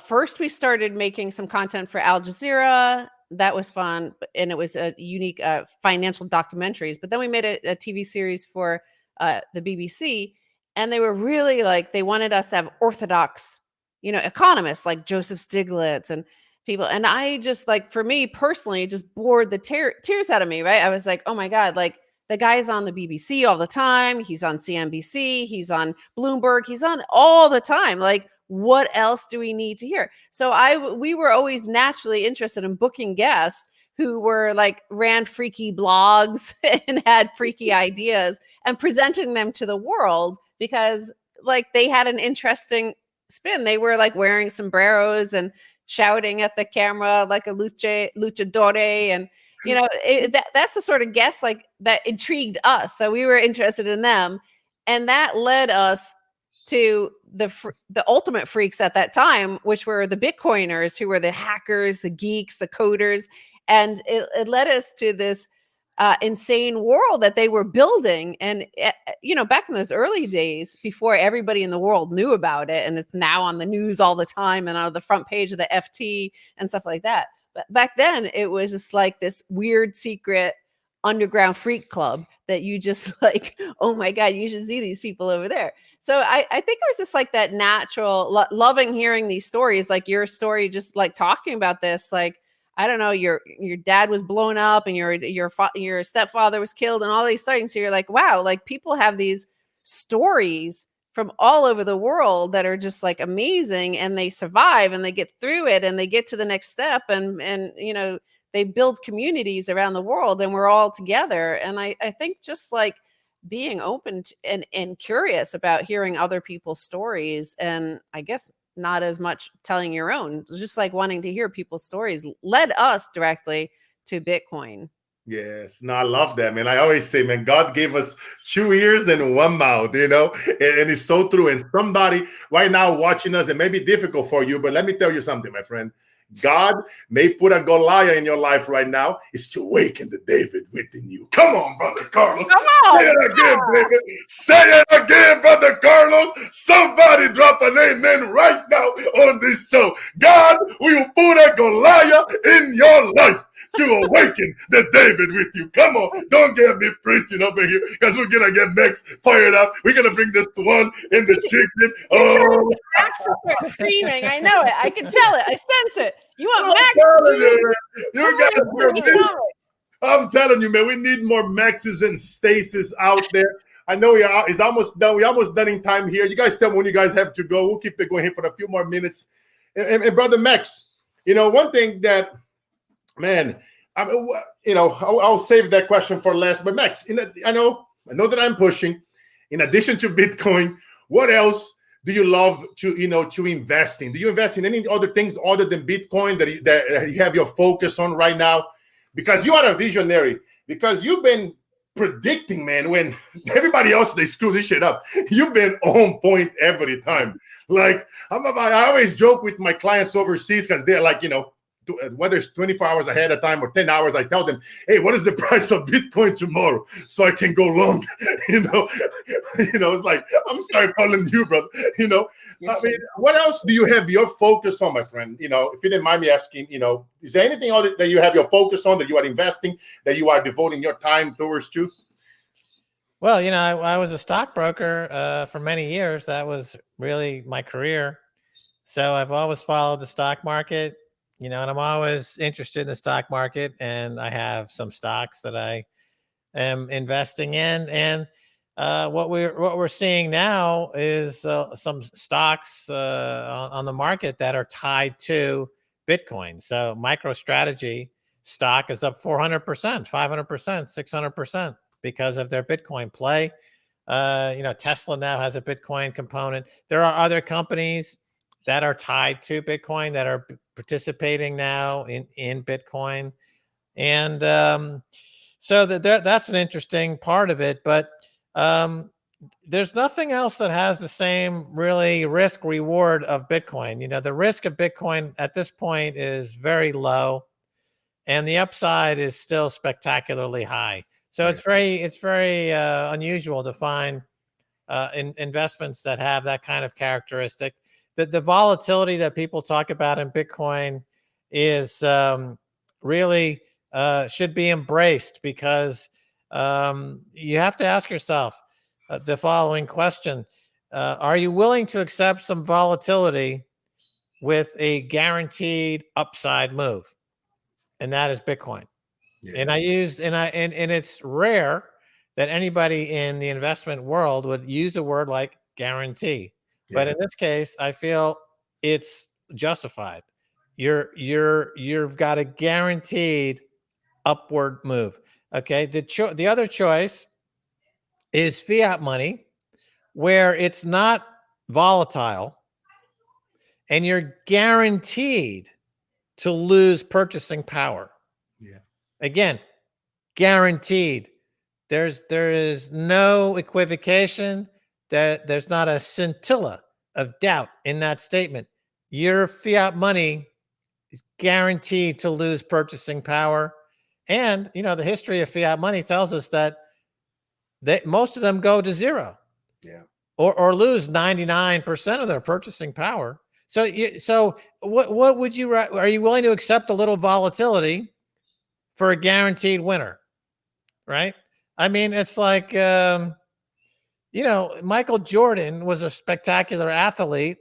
first we started making some content for Al Jazeera. That was fun, and it was a unique financial documentaries. But then we made a TV series for the BBC, and they were really like, they wanted us to have orthodox, economists like Joseph Stiglitz and people. And I just like, for me personally, it just bored the tears out of me, right? I was like, oh my God, like the guy's on the BBC all the time. He's on CNBC. He's on Bloomberg. He's on all the time. Like, what else do we need to hear? So we were always naturally interested in booking guests who were like ran freaky blogs and had freaky ideas and presenting them to the world because like they had an interesting spin. They were like wearing sombreros and shouting at the camera like a luchadore, and you know that's the sort of guest like that intrigued us. So we were interested in them, and that led us to the ultimate freaks at that time, which were the Bitcoiners, who were the hackers, the geeks, the coders, and it led us to this insane world that they were building. And you know, back in those early days, before everybody in the world knew about it, and it's now on the news all the time and on the front page of the FT and stuff like that. But back then, it was just like this weird secret underground freak club that you just like, oh my God, you should see these people over there. So I think it was just like that natural loving hearing these stories, like your story, just like talking about this, like, I don't know, your dad was blown up and your stepfather was killed and all these things. So you're like, wow, like people have these stories from all over the world that are just like amazing, and they survive and they get through it and they get to the next step, and you know, they build communities around the world and we're all together. And I think just like being open and curious about hearing other people's stories, and I guess not as much telling your own, just like wanting to hear people's stories, led us directly to Bitcoin. Yes. No, I love that, man. I always say, man, God gave us 2 ears and 1 mouth, you know, and it's so true. And somebody right now watching us, it may be difficult for you, but let me tell you something, my friend. God may put a Goliath in your life right now. Is to awaken the David within you. Come on, Brother Carlos. Come on. Say it again, David. Say it again, Brother Carlos. Somebody drop an amen right now on this show. God will put a Goliath in your life to awaken the David with you. Come on. Don't get me preaching over here, because we're going to get Max fired up. We're going to bring this one in the chicken. Oh, Max screaming. I know it. I can tell it. I sense it. You want Max? I'm telling you, man, we need more Maxes and Staces out there. I know it's almost done. We're almost done in time here. You guys tell me when you guys have to go. We'll keep it going here for a few more minutes. And Brother Max, you know, one thing that, man, you know, I'll save that question for last. But Max, I know that I'm pushing. In addition to Bitcoin, what else do you love to invest in? Do you invest in any other things other than Bitcoin that you have your focus on right now? Because you are a visionary. Because you've been predicting, man, when everybody else, they screw this shit up. You've been on point every time. Like, I always joke with my clients overseas, because they're like, you know, whether it's 24 hours ahead of time or 10 hours, I tell them, hey, what is the price of Bitcoin tomorrow? So I can go long. you know, it's like, I'm sorry calling you, brother. You know, I mean, what else do you have your focus on, my friend? You know, if you didn't mind me asking, you know, is there anything other that you have your focus on, that you are investing, that you are devoting your time towards to? Well, you know, I was a stockbroker for many years. That was really my career. So I've always followed the stock market. You know, and I'm always interested in the stock market, and I have some stocks that I am investing in. And what we're seeing now is some stocks on the market that are tied to Bitcoin. So MicroStrategy stock is up 400%, 500%, 600% because of their Bitcoin play. You know, Tesla now has a Bitcoin component. There are other companies that are tied to Bitcoin that are participating now in Bitcoin. And so that's an interesting part of it. But there's nothing else that has the same really risk reward of Bitcoin. You know, the risk of Bitcoin at this point is very low, and the upside is still spectacularly high. So it's very unusual to find investments that have that kind of characteristic. The volatility that people talk about in Bitcoin is really should be embraced, because you have to ask yourself the following question. Are you willing to accept some volatility with a guaranteed upside move, and that is Bitcoin. Yeah. And it's rare that anybody in the investment world would use a word like guarantee. But in this case, I feel it's justified. You've got a guaranteed upward move. Okay. The other choice is fiat money, where it's not volatile and you're guaranteed to lose purchasing power. Yeah. Again, guaranteed. There is no equivocation. There's not a scintilla of doubt in that statement. Your fiat money is guaranteed to lose purchasing power. And, the history of fiat money tells us that most of them go to zero. Yeah. Or lose 99% of their purchasing power. So what would you, are you willing to accept a little volatility for a guaranteed winner? Right? I mean, it's like, Michael Jordan was a spectacular athlete,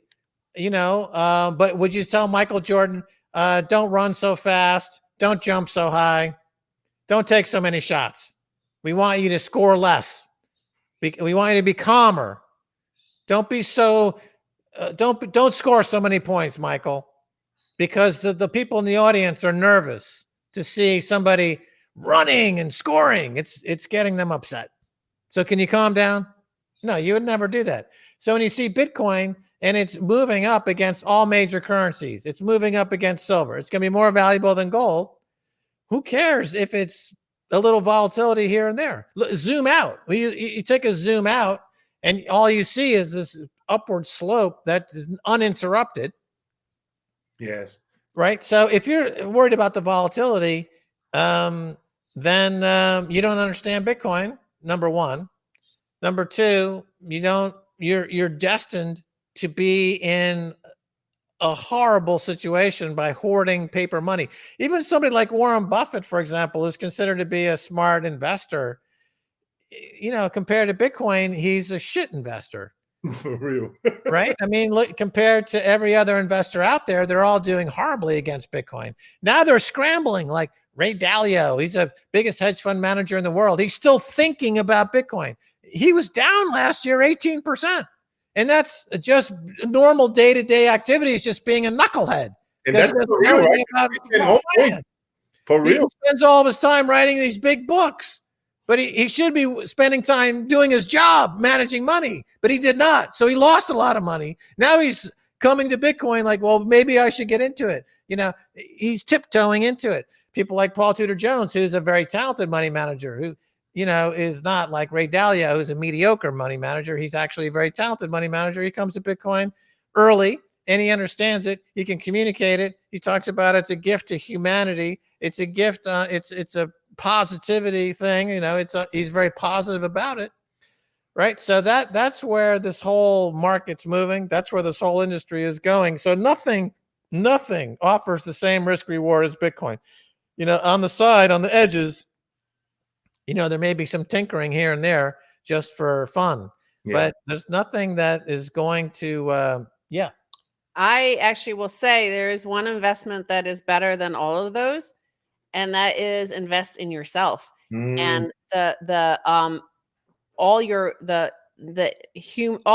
but would you tell Michael Jordan, don't run so fast, don't jump so high, don't take so many shots. We want you to score less. We want you to be calmer. Don't be so, don't score so many points, Michael, because the people in the audience are nervous to see somebody running and scoring. It's getting them upset. So can you calm down? No, you would never do that. So when you see Bitcoin and it's moving up against all major currencies, it's moving up against silver, it's going to be more valuable than gold. Who cares if it's a little volatility here and there? Zoom out. You take a zoom out and all you see is this upward slope that is uninterrupted. Yes. Right. So if you're worried about the volatility, then you don't understand Bitcoin. Number one. Number two, you're destined to be in a horrible situation by hoarding paper money. Even somebody like Warren Buffett, for example, is considered to be a smart investor. Compared to Bitcoin, he's a shit investor. For real. Right? I mean, look, compared to every other investor out there, they're all doing horribly against Bitcoin. Now they're scrambling, like Ray Dalio. He's the biggest hedge fund manager in the world. He's still thinking about Bitcoin. He was down last year 18%. And that's just normal day-to-day activities, just being a knucklehead. And that's for real, right? For real. He spends all of his time writing these big books. But he should be spending time doing his job, managing money. But he did not. So he lost a lot of money. Now he's coming to Bitcoin like, well, maybe I should get into it. He's tiptoeing into it. People like Paul Tudor Jones, who's a very talented money manager, who, is not like Ray Dalio, who's a mediocre money manager. He's actually a very talented money manager. He comes to Bitcoin early and he understands it. He can communicate it. He talks about it's a gift to humanity. It's a gift. It's a positivity thing. He's very positive about it. Right. So that's where this whole market's moving. That's where this whole industry is going. So nothing offers the same risk reward as Bitcoin. On the side, on the edges, there may be some tinkering here and there just for fun, but there's nothing that is going to, I actually will say there is one investment that is better than all of those, and that is invest in yourself. And all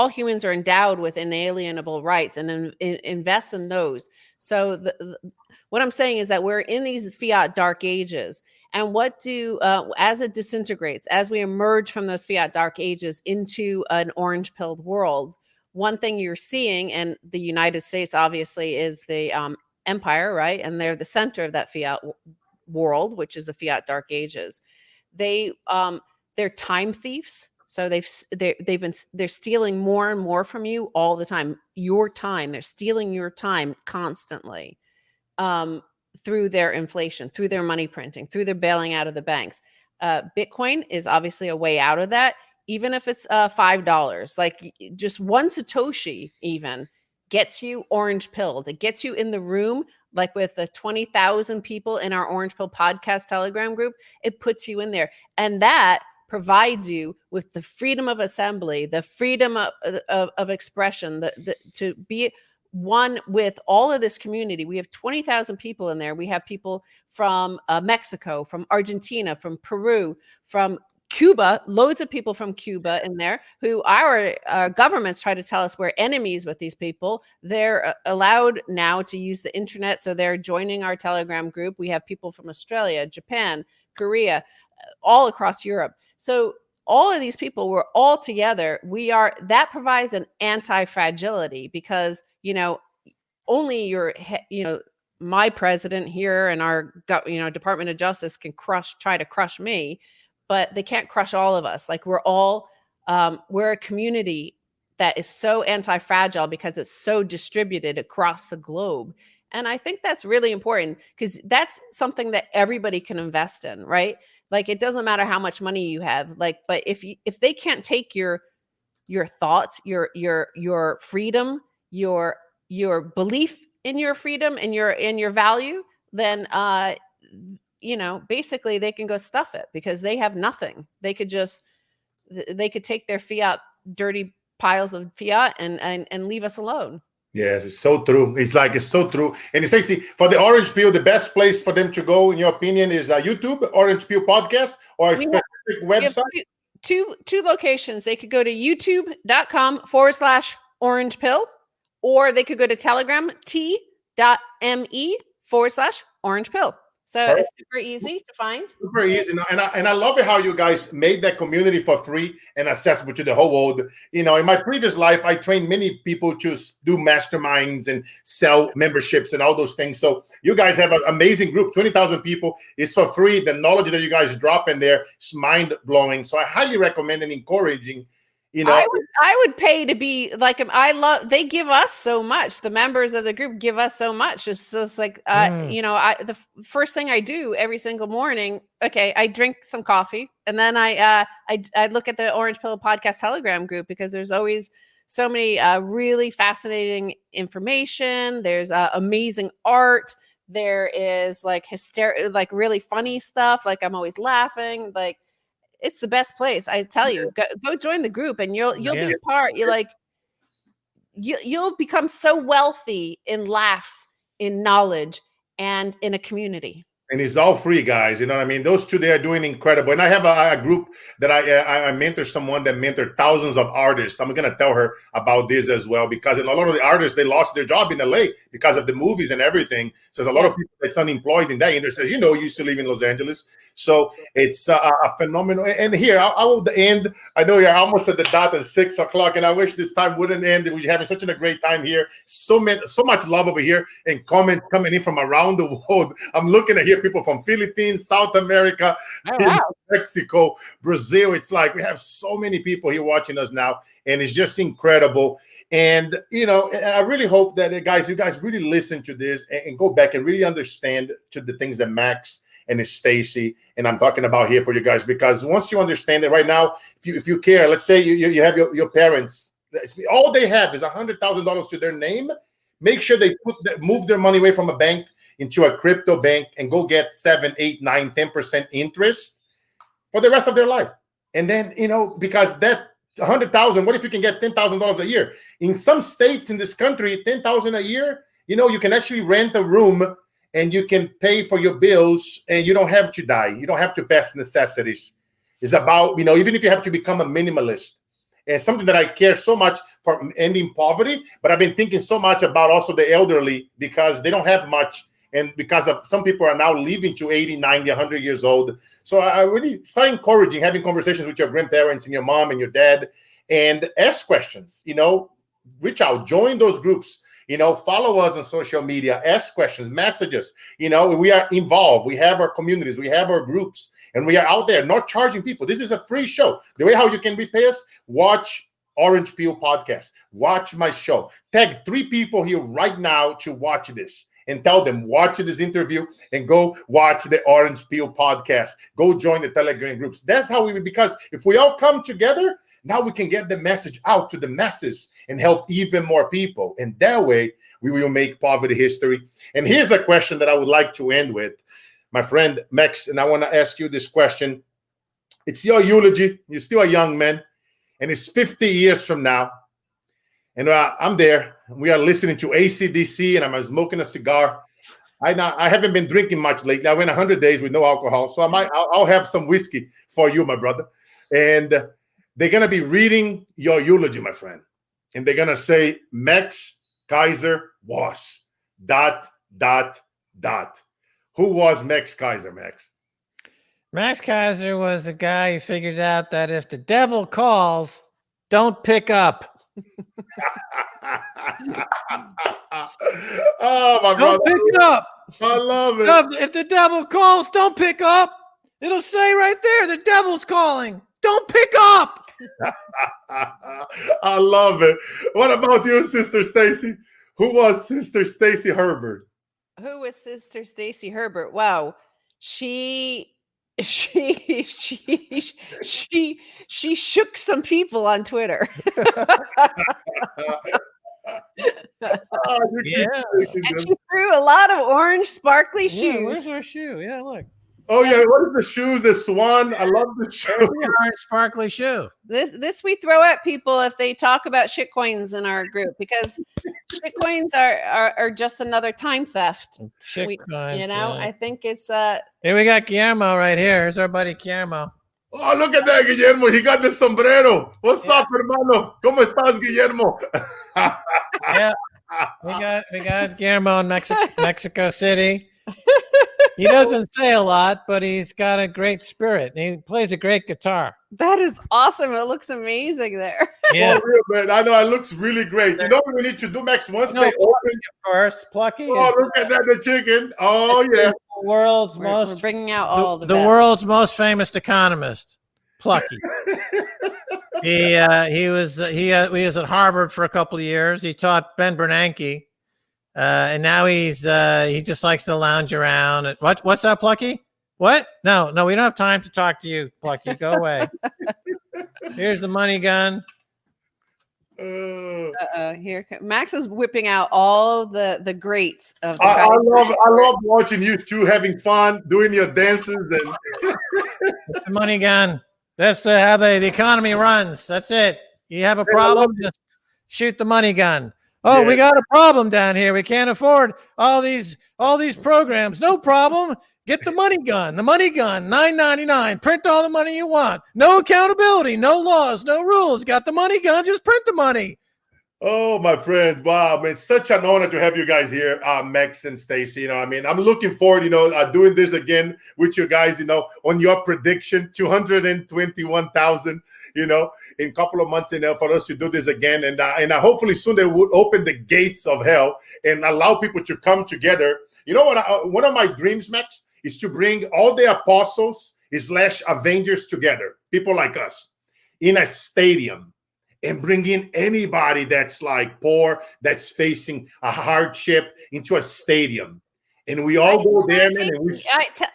humans are endowed with inalienable rights, and invest in those. So what I'm saying is that we're in these fiat dark ages, and as it disintegrates, as we emerge from those fiat dark ages into an orange-pilled world, one thing you're seeing, and the United States obviously is the empire, right? And they're the center of that fiat world, which is the fiat dark ages. They're time thieves. So they're stealing more and more from you all the time. Your time, they're stealing your time constantly through their inflation, through their money printing, through their bailing out of the banks. Bitcoin is obviously a way out of that. Even if it's $5, like just one Satoshi even gets you orange pilled. It gets you in the room, like with the 20,000 people in our Orange Pill podcast Telegram group. It puts you in there. And that provides you with the freedom of assembly, the freedom of expression, to be one with all of this community. We have 20,000 people in there. We have people from Mexico, from Argentina, from Peru, from Cuba, loads of people from Cuba in there who our governments try to tell us we're enemies with these people. They're allowed now to use the internet, so they're joining our Telegram group. We have people from Australia, Japan, Korea, all across Europe. So all of these people, we're all together. That provides an anti-fragility because, only my president here and our, Department of Justice can try to crush me, but they can't crush all of us. Like we're a community that is so anti-fragile because it's so distributed across the globe. And I think that's really important because that's something that everybody can invest in, right? Like it doesn't matter how much money you have, but if they can't take your thoughts, your freedom, your belief in your freedom and your value, then basically they can go stuff it because they have nothing. They could take their dirty piles of fiat and leave us alone. Yes, it's so true. It's so true. And Stacy, for the Orange Peel, the best place for them to go, in your opinion, is YouTube, Orange Peel Podcast, or a specific website? Two locations. They could go to youtube.com/Orange Pill, or they could go to Telegram, t.me/Orange Pill. So it's super easy to find. Super easy. And I love it how you guys made that community for free and accessible to the whole world. In my previous life, I trained many people to do masterminds and sell memberships and all those things. So you guys have an amazing group, 20,000 people. It's for free. The knowledge that you guys drop in there is mind-blowing. So I highly recommend and encouraging. I would pay to be like them. They give us so much. The members of the group give us so much. It's just like, the first thing I do every single morning, I drink some coffee and then I look at the Orange Pill Podcast Telegram group because there's always so many really fascinating information. There's amazing art. There is like really funny stuff. Like I'm always laughing. Like, it's the best place. I tell you, go join the group and you'll be a part. You'll become so wealthy in laughs, in knowledge, and in a community. And it's all free, guys. You know what I mean? Those two, they are doing incredible. And I have a group that I mentor someone that mentored thousands of artists. I'm going to tell her about this as well, because a lot of the artists, they lost their job in LA because of the movies and everything. So there's a lot of people that's unemployed in that industry. You used to live in Los Angeles. So it's a phenomenal. And here, I will end. I know you're almost at the dot at 6 o'clock, and I wish this time wouldn't end. We're having such a great time here. So much love over here and comments coming in from around the world. I'm looking at here people from Philippines, South America, Mexico, Brazil. It's like we have so many people here watching us now, and it's just incredible. And I really hope that you guys really listen to this and go back and really understand to the things that Max and Stacy and I'm talking about here for you guys, because once you understand it right now, if you care, let's say you have your parents, all they have is $100,000 to their name. Make sure they move their money away from a bank into a crypto bank and go get 7, 8, 9, 10% interest for the rest of their life. And then, because that $100,000, what if you can get $10,000 a year? In some states in this country, $10,000 a year, you can actually rent a room and you can pay for your bills and you don't have to die. You don't have to pass necessities. It's about, even if you have to become a minimalist. And something that I care so much for ending poverty, but I've been thinking so much about also the elderly because they don't have much. And because of some people are now living to 80, 90, 100 years old. So I really start encouraging having conversations with your grandparents and your mom and your dad and ask questions, reach out, join those groups, follow us on social media, ask questions, messages, we are involved. We have our communities, we have our groups, and we are out there not charging people. This is a free show. The way how you can repay us, watch Orange Peel Podcast, watch my show, tag 3 people here right now to watch this. And tell them, watch this interview and go watch the Orange Peel Podcast. Go join the Telegram groups. That's how because if we all come together, now we can get the message out to the masses and help even more people. And that way, we will make poverty history. And here's a question that I would like to end with, my friend Max, and I want to ask you this question. It's your eulogy. You're still a young man, and it's 50 years from now. And I'm there. We are listening to AC/DC, and I'm smoking a cigar. I haven't been drinking much lately. I went 100 days with no alcohol, so I'll have some whiskey for you, my brother. And they're gonna be reading your eulogy, my friend, and they're gonna say Max Keiser was ... Who was Max Keiser, Max? Max Keiser was a guy who figured out that if the devil calls, don't pick up. Oh, my brother. Don't pick it up. I love it. If the devil calls, don't pick up. It'll say right there, the devil's calling. Don't pick up. I love it. What about you, Sister Stacy? Who was Sister Stacy Herbert? Who was Sister Stacy Herbert? Wow. She shook some people on Twitter. Yeah. And she threw a lot of orange sparkly shoes. Yeah, where's our shoe? Yeah, look. Oh, yeah. What is the shoes? The swan. I love the shoe. Orange sparkly shoe. This we throw at people if they talk about shitcoins in our group, because shitcoins are just another time theft. Shitcoins, I think it's Here we got Guillermo right here. Here's our buddy Guillermo. Oh, look at that, Guillermo. He got the sombrero. What's up, hermano? ¿Cómo estás, Guillermo? Yeah. We got Guillermo in Mexico City. He doesn't say a lot, but he's got a great spirit. And he plays a great guitar. that is awesome. It looks amazing there. Yeah. Oh, real, man. I know it looks really great. You know what we need to do, Max? Once they open, Of course, Plucky. oh, look at that, the chicken. Oh, yeah. The world's We're bringing out all the best. world's most famous economist, Plucky. He was at Harvard for a couple of years. He taught Ben Bernanke, and now he just likes to lounge around. What's that, Plucky? What? No, we don't have time to talk to you, Plucky. Go away. Here's the money gun. Here Max is whipping out all the greats of the I love watching you two having fun, doing your dances, and The money gun. That's how the economy runs. That's it. You have a problem, just shoot the money gun. Oh, Yeah. we got a problem down here. We can't afford all these programs. No problem. Get the money gun. The money gun, $9.99. Print all the money you want. No accountability, no laws, no rules. Got the money gun. Just print the money. oh, my friends, wow, man, such an honor to have you guys here, Max and Stacy. I'm looking forward, doing this again with you guys, on your prediction, 221,000, in a couple of months, for us to do this again. And hopefully soon they would open the gates of hell and allow people to come together. You know what? One of my dreams, Max, is to bring all the apostles / Avengers together, people like us, in a stadium. And bring in anybody that's like poor, that's facing a hardship into a stadium. And we all go there, man. And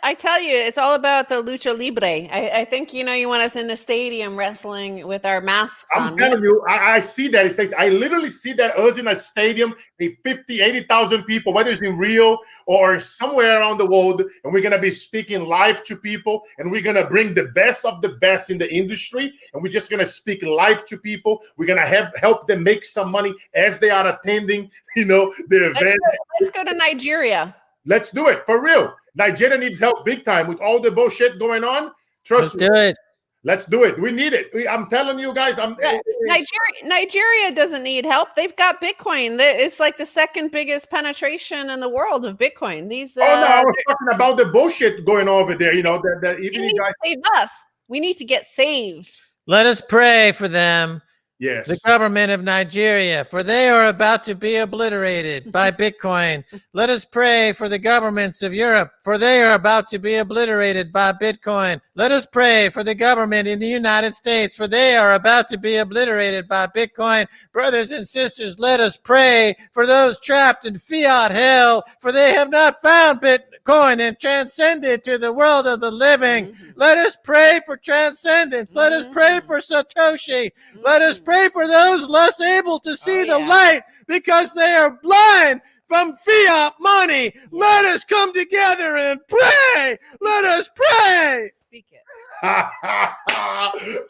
I tell you, it's all about the lucha libre. I think, you want us in a stadium wrestling with our masks on. I'm telling you, I see that. I literally see that us in a stadium, 50, 80,000 people, whether it's in Rio or somewhere around the world. And we're going to be speaking live to people. And we're going to bring the best of the best in the industry. And we're just going to speak live to people. We're going to help them make some money as they are attending, the event. Let's go to Nigeria. Let's do it for real. Nigeria needs help big time with all the bullshit going on. Trust me. Do it. Let's do it. We need it. I'm telling you guys. Nigeria doesn't need help. They've got Bitcoin. It's like the second biggest penetration in the world of Bitcoin. I was talking about the bullshit going on over there. That even you guys save us. We need to get saved. Let us pray for them. Yes. The government of Nigeria, for they are about to be obliterated by Bitcoin. Let us pray for the governments of Europe, for they are about to be obliterated by Bitcoin. Let us pray for the government in the United States, for they are about to be obliterated by Bitcoin. Brothers and sisters, let us pray for those trapped in fiat hell, for they have not found Bitcoin and transcended to the world of the living. Mm-hmm. Let us pray for transcendence. Let us pray for Satoshi. Let us pray for those less able to see the light because they are blind from fiat money. Let us come together and pray. pray. Let us pray. Speak it.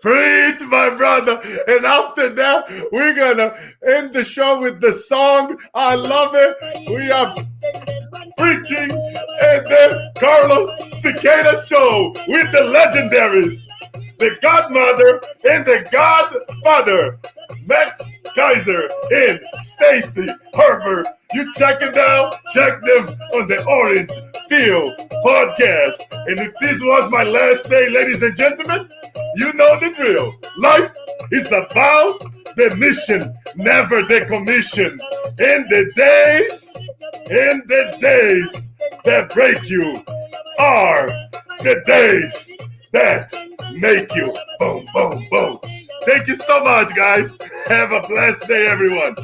Preach, my brother. And after that, we're gonna end the show with the song. I love it. We are preaching at the Carlos Siqueira show with the legendaries, the Godmother and the Godfather, Max Keiser and Stacy Herbert. You check it out. Check them on the Orange Field podcast. And if this was my last day, ladies and gentlemen, you know the drill. Life is about the mission, never the commission. And the days that break you are the days that make you. Boom, boom, boom. Thank you so much, guys. Have a blessed day, everyone.